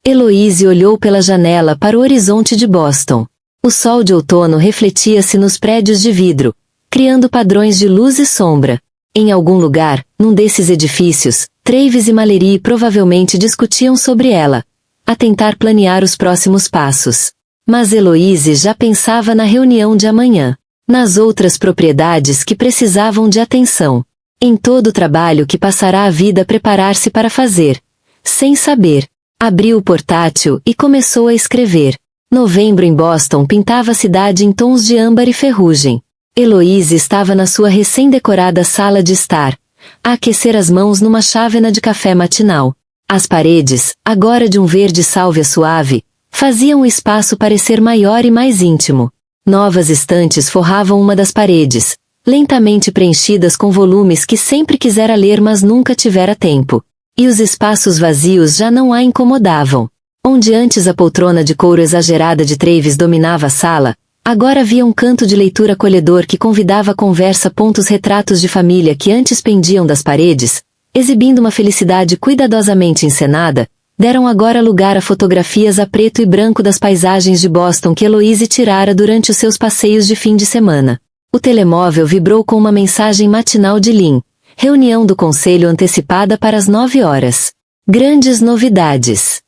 Heloise olhou pela janela para o horizonte de Boston. O sol de outono refletia-se nos prédios de vidro, criando padrões de luz e sombra. Em algum lugar, num desses edifícios, Travis e Malhery provavelmente discutiam sobre ela, a tentar planear os próximos passos. Mas Heloise já pensava na reunião de amanhã, nas outras propriedades que precisavam de atenção, em todo o trabalho que passará a vida a preparar-se para fazer. Sem saber, abriu o portátil e começou a escrever. Novembro em Boston pintava a cidade em tons de âmbar e ferrugem. Heloise estava na sua recém-decorada sala de estar, a aquecer as mãos numa chávena de café matinal. As paredes, agora de um verde sálvia suave, faziam o espaço parecer maior e mais íntimo. Novas estantes forravam uma das paredes, lentamente preenchidas com volumes que sempre quisera ler mas nunca tivera tempo. E os espaços vazios já não a incomodavam. Onde antes a poltrona de couro exagerada de Travis dominava a sala, agora havia um canto de leitura acolhedor que convidava a conversa. Os retratos de família que antes pendiam das paredes, exibindo uma felicidade cuidadosamente encenada, deram agora lugar a fotografias a preto e branco das paisagens de Boston que Heloise tirara durante os seus passeios de fim de semana. O telemóvel vibrou com uma mensagem matinal de Lynn. Reunião do conselho antecipada para as 9 horas. Grandes novidades.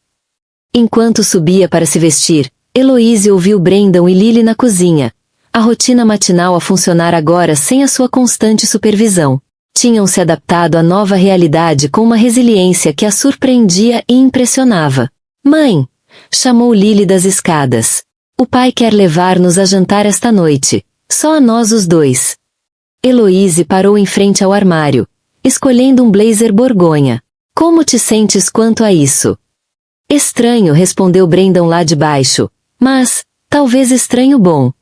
Enquanto subia para se vestir, Heloise ouviu Brandon e Lily na cozinha. A rotina matinal a funcionar agora sem a sua constante supervisão. Tinham se adaptado à nova realidade com uma resiliência que a surpreendia e impressionava. Mãe! Chamou Lily das escadas. O pai quer levar-nos a jantar esta noite. Só a nós os dois. Heloise parou em frente ao armário, escolhendo um blazer borgonha. Como te sentes quanto a isso? Estranho, respondeu Brandon lá de baixo, mas, talvez estranho bom.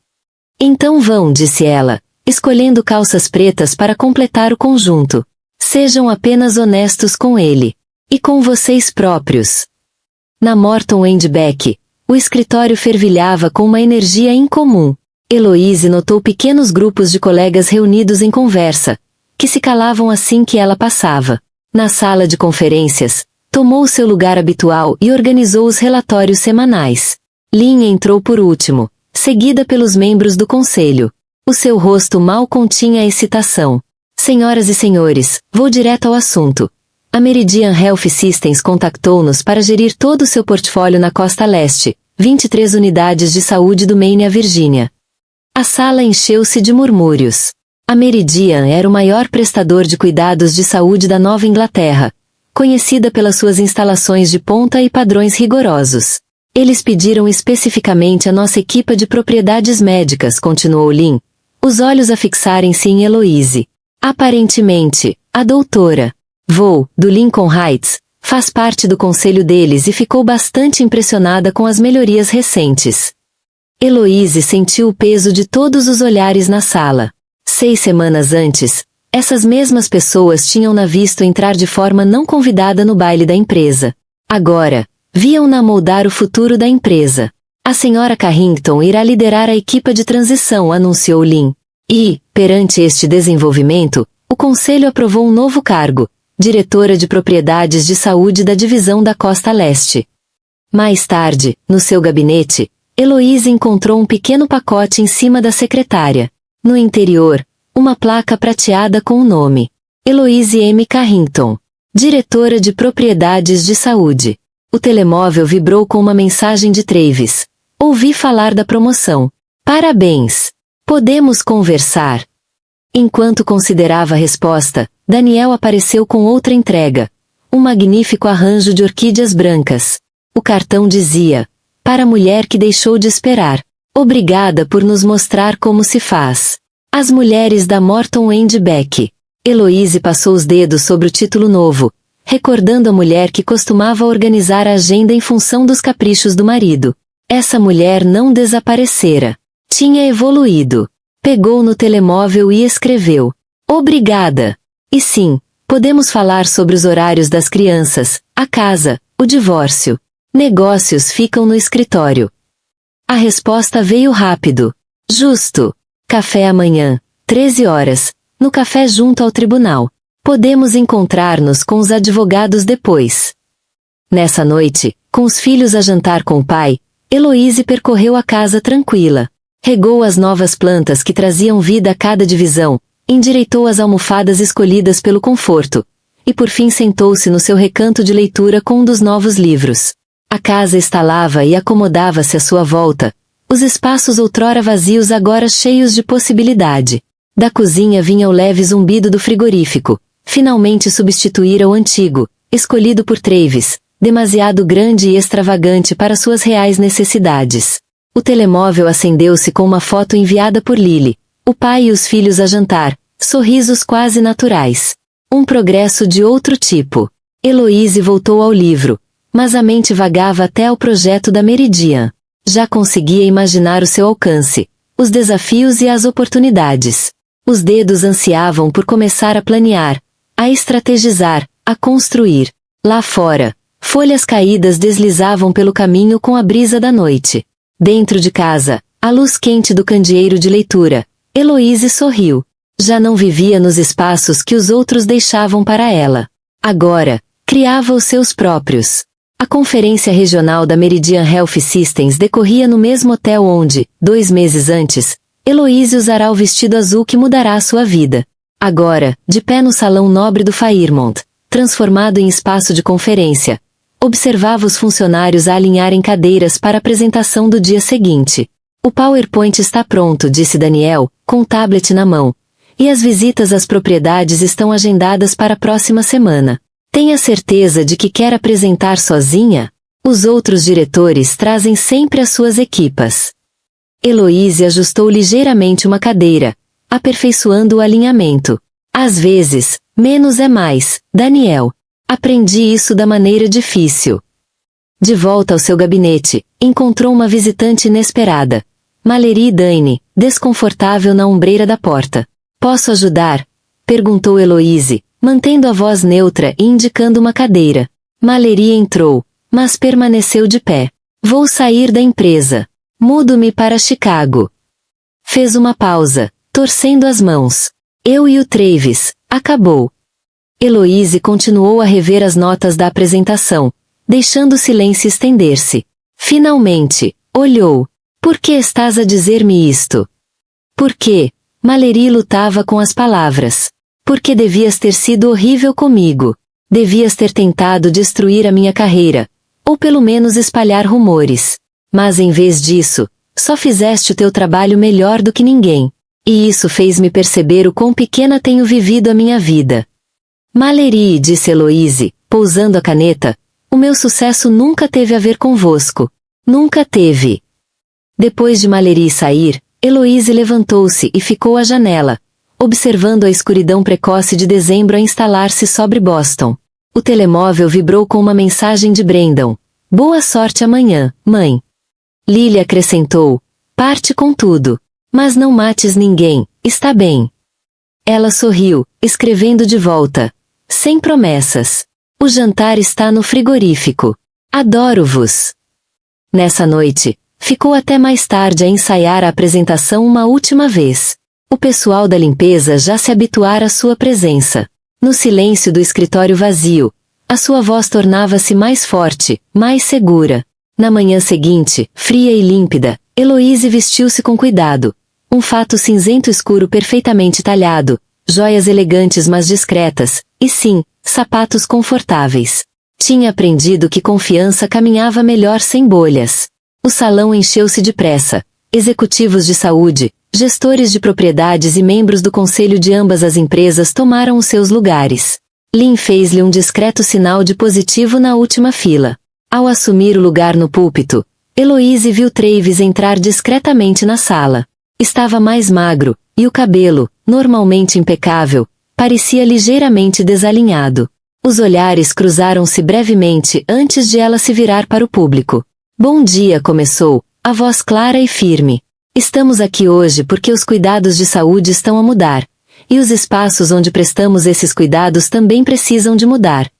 Então vão, disse ela, escolhendo calças pretas para completar o conjunto. Sejam apenas honestos com ele. E com vocês próprios. Na Morton Beck, o escritório fervilhava com uma energia incomum. Heloise notou pequenos grupos de colegas reunidos em conversa, que se calavam assim que ela passava. Na sala de conferências, tomou seu lugar habitual e organizou os relatórios semanais. Lynn entrou por último, seguida pelos membros do conselho. O seu rosto mal continha a excitação. Senhoras e senhores, vou direto ao assunto. A Meridian Health Systems contactou-nos para gerir todo o seu portfólio na costa leste, 23 unidades de saúde do Maine à Virgínia. A sala encheu-se de murmúrios. A Meridian era o maior prestador de cuidados de saúde da Nova Inglaterra, conhecida pelas suas instalações de ponta e padrões rigorosos. Eles pediram especificamente a nossa equipa de propriedades médicas, continuou Lynn, os olhos a fixarem-se em Heloise. Aparentemente, a doutora Vo, do Lincoln Heights, faz parte do conselho deles e ficou bastante impressionada com as melhorias recentes. Heloise sentiu o peso de todos os olhares na sala. 6 semanas antes, essas mesmas pessoas tinham-na visto entrar de forma não convidada no baile da empresa. Agora, viam-na moldar o futuro da empresa. A senhora Carrington irá liderar a equipa de transição, anunciou Lynn. E, perante este desenvolvimento, o conselho aprovou um novo cargo, diretora de propriedades de saúde da divisão da Costa Leste. Mais tarde, no seu gabinete, Heloise encontrou um pequeno pacote em cima da secretária. No interior, uma placa prateada com o nome. Heloise M. Carrington, diretora de propriedades de saúde. O telemóvel vibrou com uma mensagem de Travis. Ouvi falar da promoção. Parabéns! Podemos conversar. Enquanto considerava a resposta, Daniel apareceu com outra entrega. Um magnífico arranjo de orquídeas brancas. O cartão dizia: para a mulher que deixou de esperar. Obrigada por nos mostrar como se faz. As mulheres da Morton Beck. Heloise passou os dedos sobre o título novo, recordando a mulher que costumava organizar a agenda em função dos caprichos do marido. Essa mulher não desaparecera. Tinha evoluído. Pegou no telemóvel e escreveu: obrigada. E sim, podemos falar sobre os horários das crianças, a casa, o divórcio. Negócios ficam no escritório. A resposta veio rápido. Justo. Café amanhã, 13 horas, no café junto ao tribunal. Podemos encontrar-nos com os advogados depois. Nessa noite, com os filhos a jantar com o pai, Heloise percorreu a casa tranquila. Regou as novas plantas que traziam vida a cada divisão, endireitou as almofadas escolhidas pelo conforto, e por fim sentou-se no seu recanto de leitura com um dos novos livros. A casa estalava e acomodava-se à sua volta, os espaços outrora vazios agora cheios de possibilidade. Da cozinha vinha o leve zumbido do frigorífico, finalmente substituíra o antigo, escolhido por Travis, demasiado grande e extravagante para suas reais necessidades. O telemóvel acendeu-se com uma foto enviada por Lily, o pai e os filhos a jantar, sorrisos quase naturais. Um progresso de outro tipo. Heloise voltou ao livro, mas a mente vagava até ao projeto da Meridian. Já conseguia imaginar o seu alcance, os desafios e as oportunidades. Os dedos ansiavam por começar a planear, a estrategizar, a construir. Lá fora, folhas caídas deslizavam pelo caminho com a brisa da noite. Dentro de casa, a luz quente do candeeiro de leitura, Heloíse sorriu. Já não vivia nos espaços que os outros deixavam para ela. Agora, criava os seus próprios. A conferência regional da Meridian Health Systems decorria no mesmo hotel onde, 2 meses antes, Heloíse usará o vestido azul que mudará a sua vida. Agora, de pé no salão nobre do Fairmont, transformado em espaço de conferência, observava os funcionários a alinharem cadeiras para a apresentação do dia seguinte. O PowerPoint está pronto, disse Daniel, com o tablet na mão. E as visitas às propriedades estão agendadas para a próxima semana. Tenha certeza de que quer apresentar sozinha? Os outros diretores trazem sempre as suas equipas. Heloíse ajustou ligeiramente uma cadeira, aperfeiçoando o alinhamento. Às vezes, menos é mais, Daniel. Aprendi isso da maneira difícil. De volta ao seu gabinete, encontrou uma visitante inesperada. Malerie Dane, desconfortável na ombreira da porta. Posso ajudar? Perguntou Heloíse, mantendo a voz neutra e indicando uma cadeira. Malerie entrou, mas permaneceu de pé. Vou sair da empresa. Mudo-me para Chicago. Fez uma pausa, torcendo as mãos. Eu e o Travis, acabou. Heloíse continuou a rever as notas da apresentação, deixando o silêncio estender-se. Finalmente, olhou. Por que estás a dizer-me isto? Por quê? Malerie lutava com as palavras. Porque devias ter sido horrível comigo. Devias ter tentado destruir a minha carreira. Ou pelo menos espalhar rumores. Mas em vez disso, só fizeste o teu trabalho melhor do que ninguém. E isso fez-me perceber o quão pequena tenho vivido a minha vida. Malerie, disse Heloíse, pousando a caneta, o meu sucesso nunca teve a ver convosco. Nunca teve. Depois de Malerie sair, Heloíse levantou-se e ficou à janela, observando a escuridão precoce de dezembro a instalar-se sobre Boston. O telemóvel vibrou com uma mensagem de Brandon. Boa sorte amanhã, mãe. Lily acrescentou. Parte com tudo. Mas não mates ninguém, está bem. Ela sorriu, escrevendo de volta. Sem promessas. O jantar está no frigorífico. Adoro-vos. Nessa noite, ficou até mais tarde a ensaiar a apresentação uma última vez. O pessoal da limpeza já se habituara à sua presença. No silêncio do escritório vazio, a sua voz tornava-se mais forte, mais segura. Na manhã seguinte, fria e límpida, Heloíse vestiu-se com cuidado. Um fato cinzento escuro perfeitamente talhado, joias elegantes mas discretas, e sim, sapatos confortáveis. Tinha aprendido que confiança caminhava melhor sem bolhas. O salão encheu-se depressa. Executivos de saúde, gestores de propriedades e membros do conselho de ambas as empresas tomaram os seus lugares. Lynn fez-lhe um discreto sinal de positivo na última fila. Ao assumir o lugar no púlpito, Heloíse viu Travis entrar discretamente na sala. Estava mais magro, e o cabelo, normalmente impecável, parecia ligeiramente desalinhado. Os olhares cruzaram-se brevemente antes de ela se virar para o público. Bom dia, começou, a voz clara e firme. Estamos aqui hoje porque os cuidados de saúde estão a mudar, e os espaços onde prestamos esses cuidados também precisam de mudar.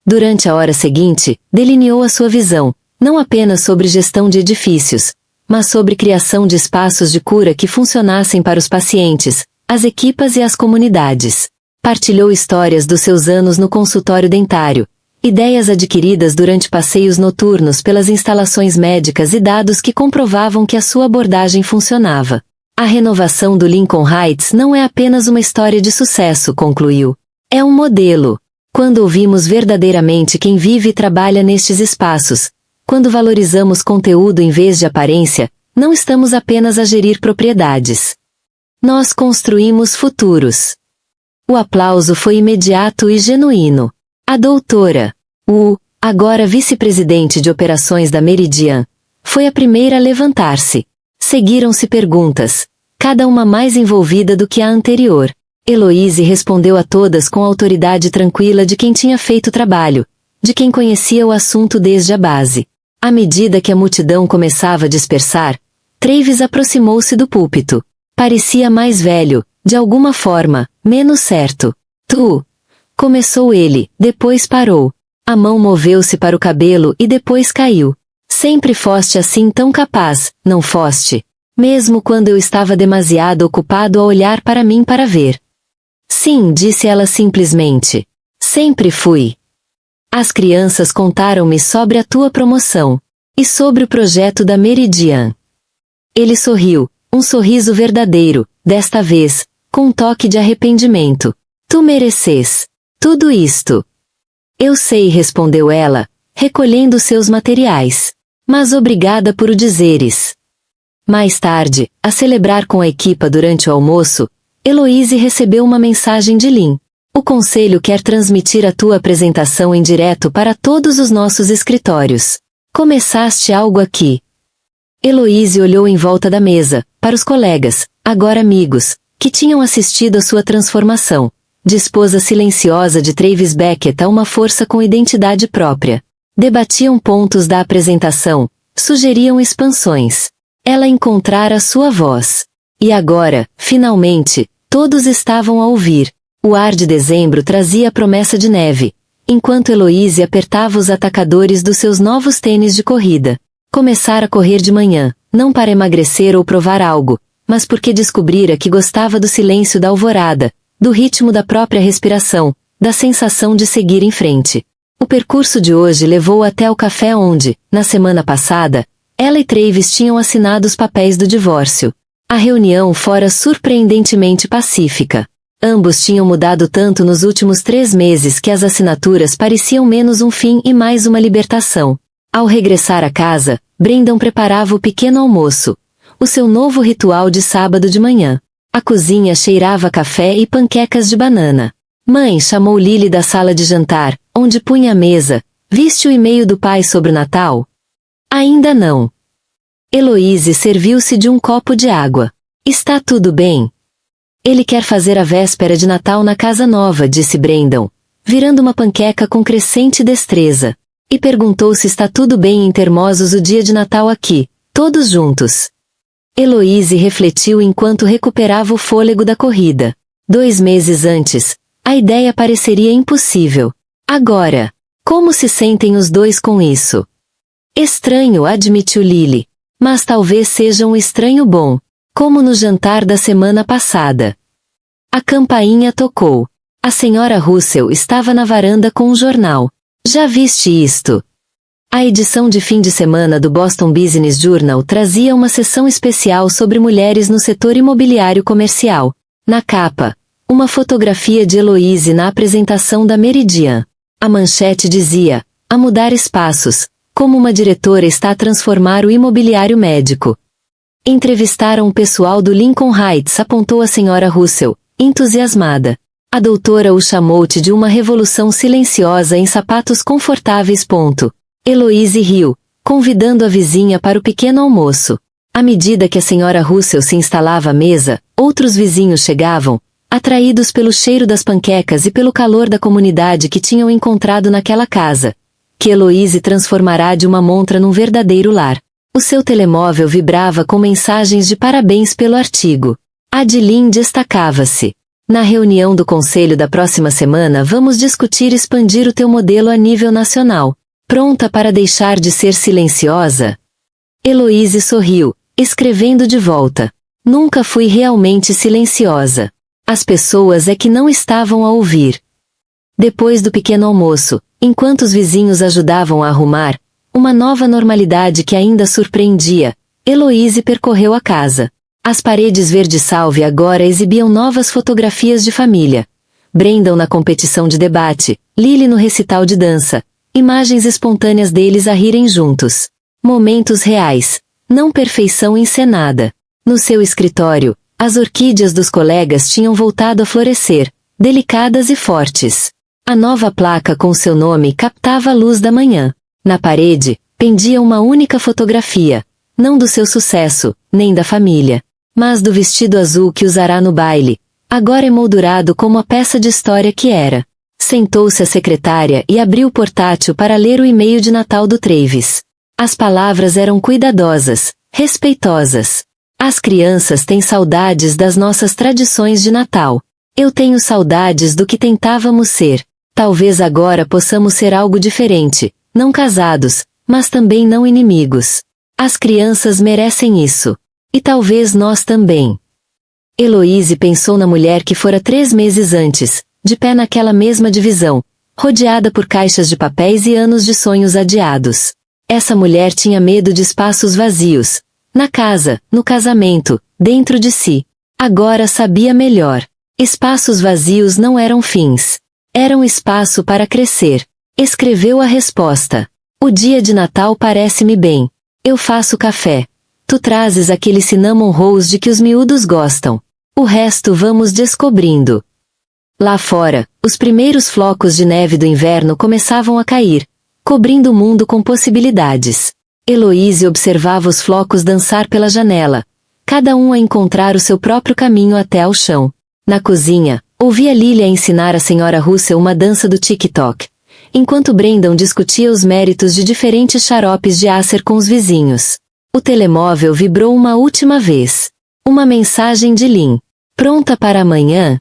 Durante a hora seguinte, delineou a sua visão, não apenas sobre gestão de edifícios, mas sobre criação de espaços de cura que funcionassem para os pacientes, as equipas e as comunidades. Partilhou histórias dos seus anos no consultório dentário, ideias adquiridas durante passeios noturnos pelas instalações médicas e dados que comprovavam que a sua abordagem funcionava. A renovação do Lincoln Heights não é apenas uma história de sucesso, concluiu. É um modelo. Quando ouvimos verdadeiramente quem vive e trabalha nestes espaços, quando valorizamos conteúdo em vez de aparência, não estamos apenas a gerir propriedades. Nós construímos futuros. O aplauso foi imediato e genuíno. A doutora, agora vice-presidente de operações da Meridian, foi a primeira a levantar-se. Seguiram-se perguntas, cada uma mais envolvida do que a anterior. Heloíse respondeu a todas com a autoridade tranquila de quem tinha feito o trabalho, de quem conhecia o assunto desde a base. À medida que a multidão começava a dispersar, Travis aproximou-se do púlpito. Parecia mais velho, De alguma forma, menos certo. Tu. Começou ele, depois parou. A mão moveu-se para o cabelo e depois caiu. Sempre foste assim tão capaz, não foste? Mesmo quando eu estava demasiado ocupado a olhar para mim para ver. Sim, disse ela simplesmente. Sempre fui. As crianças contaram-me sobre a tua promoção. E sobre o projeto da Meridian. Ele sorriu, um sorriso verdadeiro, desta vez, com um toque de arrependimento. Tu mereces tudo isto. Eu sei, respondeu ela, recolhendo seus materiais. Mas obrigada por o dizeres. Mais tarde, a celebrar com a equipa durante o almoço, Heloise recebeu uma mensagem de Lynn. O conselho quer transmitir a tua apresentação em direto para todos os nossos escritórios. Começaste algo aqui. Heloise olhou em volta da mesa, para os colegas, agora amigos, que tinham assistido à sua transformação. De esposa silenciosa de Travis Beckett a uma força com identidade própria. Debatiam pontos da apresentação, sugeriam expansões. Ela encontrara sua voz. E agora, finalmente, todos estavam a ouvir. O ar de dezembro trazia a promessa de neve, enquanto Heloise apertava os atacadores dos seus novos tênis de corrida. Começara a correr de manhã, não para emagrecer ou provar algo, mas porque descobrira que gostava do silêncio da alvorada, do ritmo da própria respiração, da sensação de seguir em frente. O percurso de hoje levou até o café onde, na semana passada, ela e Travis tinham assinado os papéis do divórcio. A reunião fora surpreendentemente pacífica. Ambos tinham mudado tanto nos últimos 3 meses que as assinaturas pareciam menos um fim e mais uma libertação. Ao regressar à casa, Brendan preparava o pequeno almoço, o seu novo ritual de sábado de manhã. A cozinha cheirava a café e panquecas de banana. Mãe chamou Lily da sala de jantar, onde punha a mesa. Viste o e-mail do pai sobre o Natal? Ainda não. Heloise serviu-se de um copo de água. Está tudo bem? Ele quer fazer a véspera de Natal na casa nova, disse Brendan, virando uma panqueca com crescente destreza. E perguntou se está tudo bem em Termosos o dia de Natal aqui, todos juntos. Heloise refletiu enquanto recuperava o fôlego da corrida. 2 meses antes, a ideia pareceria impossível. Agora, como se sentem os dois com isso? Estranho, admitiu Lily. Mas talvez seja um estranho bom, como no jantar da semana passada. A campainha tocou. A senhora Russell estava na varanda com um jornal. Já viste isto? A edição de fim de semana do Boston Business Journal trazia uma seção especial sobre mulheres no setor imobiliário comercial. Na capa, uma fotografia de Heloise na apresentação da Meridian. A manchete dizia, a mudar espaços, como uma diretora está a transformar o imobiliário médico. Entrevistaram o pessoal do Lincoln Heights, apontou a senhora Russell, entusiasmada. A doutora o chamou-te de uma revolução silenciosa em sapatos confortáveis. Heloise riu, convidando a vizinha para o pequeno almoço. À medida que a senhora Russell se instalava à mesa, outros vizinhos chegavam, atraídos pelo cheiro das panquecas e pelo calor da comunidade que tinham encontrado naquela casa, que Heloise transformará de uma montra num verdadeiro lar. O seu telemóvel vibrava com mensagens de parabéns pelo artigo. A de Lynn destacava-se. Na reunião do conselho da próxima semana vamos discutir expandir o teu modelo a nível nacional. Pronta para deixar de ser silenciosa? Heloise sorriu, escrevendo de volta. Nunca fui realmente silenciosa. As pessoas é que não estavam a ouvir. Depois do pequeno almoço, enquanto os vizinhos ajudavam a arrumar, uma nova normalidade que ainda surpreendia, Heloise percorreu a casa. As paredes verde-salve agora exibiam novas fotografias de família. Brendan na competição de debate, Lily no recital de dança, imagens espontâneas deles a rirem juntos. Momentos reais, não perfeição encenada. No seu escritório, as orquídeas dos colegas tinham voltado a florescer, delicadas e fortes. A nova placa com seu nome captava a luz da manhã. Na parede, pendia uma única fotografia, não do seu sucesso, nem da família, mas do vestido azul que usará no baile, agora emoldurado como a peça de história que era. Sentou-se a secretária e abriu o portátil para ler o e-mail de Natal do Travis. As palavras eram cuidadosas, respeitosas. As crianças têm saudades das nossas tradições de Natal. Eu tenho saudades do que tentávamos ser. Talvez agora possamos ser algo diferente, não casados, mas também não inimigos. As crianças merecem isso. E talvez nós também. Heloíse pensou na mulher que fora 3 meses antes, de pé naquela mesma divisão, rodeada por caixas de papéis e anos de sonhos adiados. Essa mulher tinha medo de espaços vazios. Na casa, no casamento, dentro de si. Agora sabia melhor. Espaços vazios não eram fins. Eram espaço para crescer. Escreveu a resposta. O dia de Natal parece-me bem. Eu faço café. Tu trazes aquele cinnamon rolls de que os miúdos gostam. O resto vamos descobrindo. Lá fora, os primeiros flocos de neve do inverno começavam a cair, cobrindo o mundo com possibilidades. Heloíse observava os flocos dançar pela janela, cada um a encontrar o seu próprio caminho até ao chão. Na cozinha, ouvia Lilia ensinar a senhora Russell uma dança do TikTok, enquanto Brendan discutia os méritos de diferentes xaropes de Acer com os vizinhos. O telemóvel vibrou uma última vez. Uma mensagem de Lynn. Pronta para amanhã?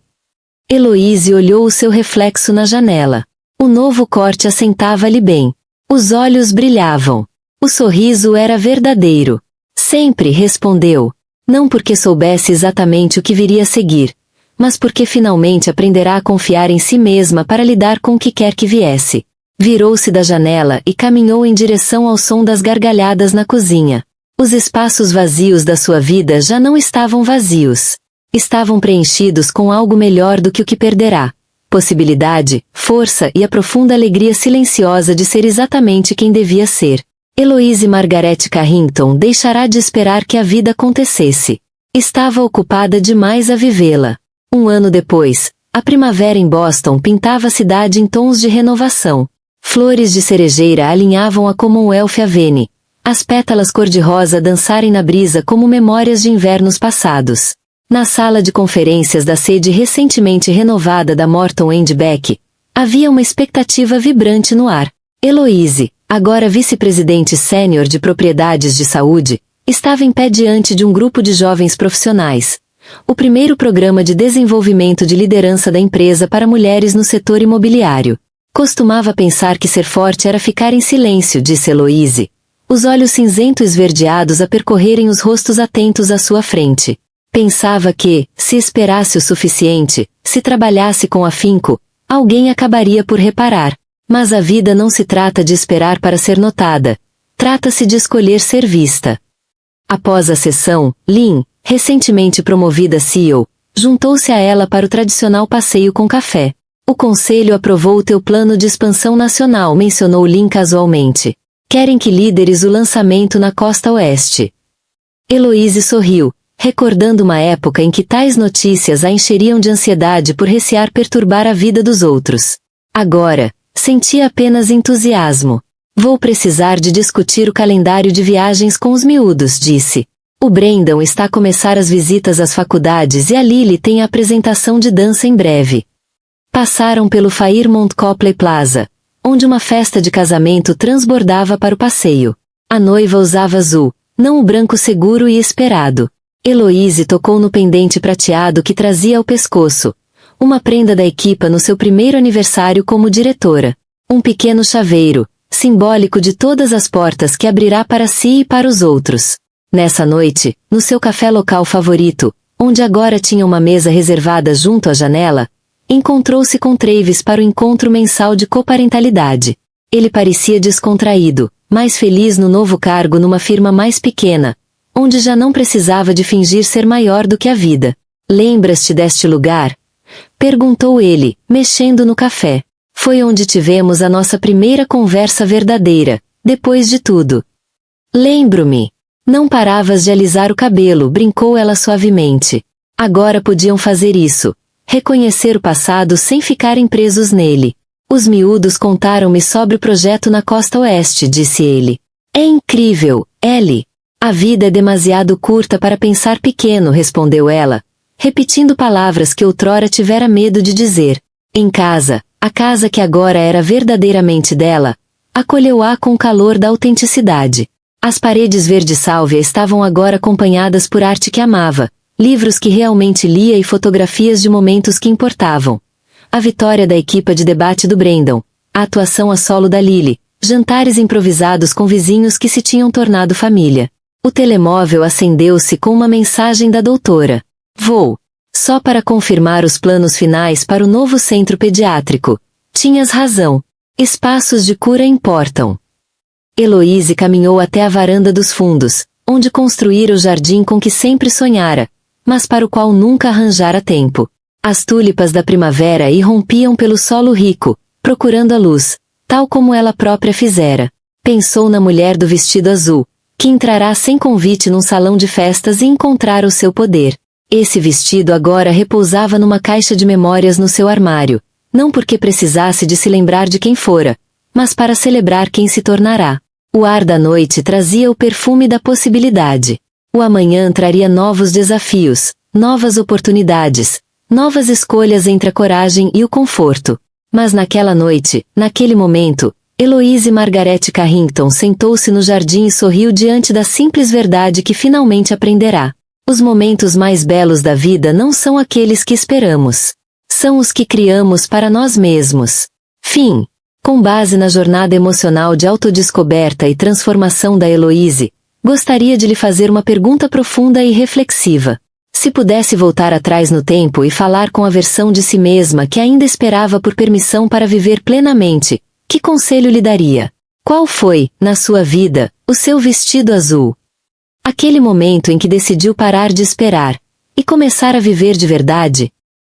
Heloíse olhou o seu reflexo na janela. O novo corte assentava-lhe bem. Os olhos brilhavam. O sorriso era verdadeiro. Sempre, respondeu. Não porque soubesse exatamente o que viria a seguir, mas porque finalmente aprenderá a confiar em si mesma para lidar com o que quer que viesse. Virou-se da janela e caminhou em direção ao som das gargalhadas na cozinha. Os espaços vazios da sua vida já não estavam vazios. Estavam preenchidos com algo melhor do que o que perderá. Possibilidade, força e a profunda alegria silenciosa de ser exatamente quem devia ser. Heloíse Margaret Carrington deixará de esperar que a vida acontecesse. Estava ocupada demais a vivê-la. 1 ano depois, a primavera em Boston pintava a cidade em tons de renovação. Flores de cerejeira alinhavam a Commonwealth Avenue. As pétalas cor-de-rosa dançarem na brisa como memórias de invernos passados. Na sala de conferências da sede recentemente renovada da Morton & Beck, havia uma expectativa vibrante no ar. Heloíse, agora vice-presidente sênior de propriedades de saúde, estava em pé diante de um grupo de jovens profissionais. O primeiro programa de desenvolvimento de liderança da empresa para mulheres no setor imobiliário. Costumava pensar que ser forte era ficar em silêncio, disse Heloíse, os olhos cinzento esverdeados a percorrerem os rostos atentos à sua frente. Pensava que, se esperasse o suficiente, se trabalhasse com afinco, alguém acabaria por reparar. Mas a vida não se trata de esperar para ser notada. Trata-se de escolher ser vista. Após a sessão, Lynn, recentemente promovida CEO, juntou-se a ela para o tradicional passeio com café. O conselho aprovou o teu plano de expansão nacional, mencionou Lynn casualmente. Querem que lideres o lançamento na costa oeste. Heloíse sorriu, recordando uma época em que tais notícias a encheriam de ansiedade por recear perturbar a vida dos outros. Agora, sentia apenas entusiasmo. Vou precisar de discutir o calendário de viagens com os miúdos, disse. O Brendan está a começar as visitas às faculdades e a Lily tem a apresentação de dança em breve. Passaram pelo Fairmont Copley Plaza, onde uma festa de casamento transbordava para o passeio. A noiva usava azul, não o branco seguro e esperado. Heloíse tocou no pendente prateado que trazia ao pescoço. Uma prenda da equipa no seu primeiro aniversário como diretora. Um pequeno chaveiro, simbólico de todas as portas que abrirá para si e para os outros. Nessa noite, no seu café local favorito, onde agora tinha uma mesa reservada junto à janela, encontrou-se com Travis para o encontro mensal de coparentalidade. Ele parecia descontraído, mais feliz no novo cargo numa firma mais pequena, onde já não precisava de fingir ser maior do que a vida. Lembras-te deste lugar? Perguntou ele, mexendo no café. Foi onde tivemos a nossa primeira conversa verdadeira, depois de tudo. Lembro-me. Não paravas de alisar o cabelo, brincou ela suavemente. Agora podiam fazer isso. Reconhecer o passado sem ficarem presos nele. Os miúdos contaram-me sobre o projeto na costa oeste, disse ele. É incrível, Ellie. A vida é demasiado curta para pensar pequeno, respondeu ela, repetindo palavras que outrora tivera medo de dizer. Em casa, a casa que agora era verdadeiramente dela, acolheu-a com o calor da autenticidade. As paredes verde-sálvia estavam agora acompanhadas por arte que amava, livros que realmente lia e fotografias de momentos que importavam. A vitória da equipa de debate do Brandon, a atuação a solo da Lily, jantares improvisados com vizinhos que se tinham tornado família. O telemóvel acendeu-se com uma mensagem da doutora. Vou. Só para confirmar os planos finais para o novo centro pediátrico. Tinhas razão. Espaços de cura importam. Heloíse caminhou até a varanda dos fundos, onde construíra o jardim com que sempre sonhara, mas para o qual nunca arranjara tempo. As tulipas da primavera irrompiam pelo solo rico, procurando a luz, tal como ela própria fizera. Pensou na mulher do vestido azul, que entrará sem convite num salão de festas e encontrara o seu poder. Esse vestido agora repousava numa caixa de memórias no seu armário, não porque precisasse de se lembrar de quem fora, mas para celebrar quem se tornará. O ar da noite trazia o perfume da possibilidade. O amanhã traria novos desafios, novas oportunidades, novas escolhas entre a coragem e o conforto. Mas naquela noite, naquele momento, Heloíse Margarete Carrington sentou-se no jardim e sorriu diante da simples verdade que finalmente aprenderá. Os momentos mais belos da vida não são aqueles que esperamos. São os que criamos para nós mesmos. Fim. Com base na jornada emocional de autodescoberta e transformação da Heloíse, gostaria de lhe fazer uma pergunta profunda e reflexiva. Se pudesse voltar atrás no tempo e falar com a versão de si mesma que ainda esperava por permissão para viver plenamente, que conselho lhe daria? Qual foi, na sua vida, o seu vestido azul? Aquele momento em que decidiu parar de esperar e começar a viver de verdade,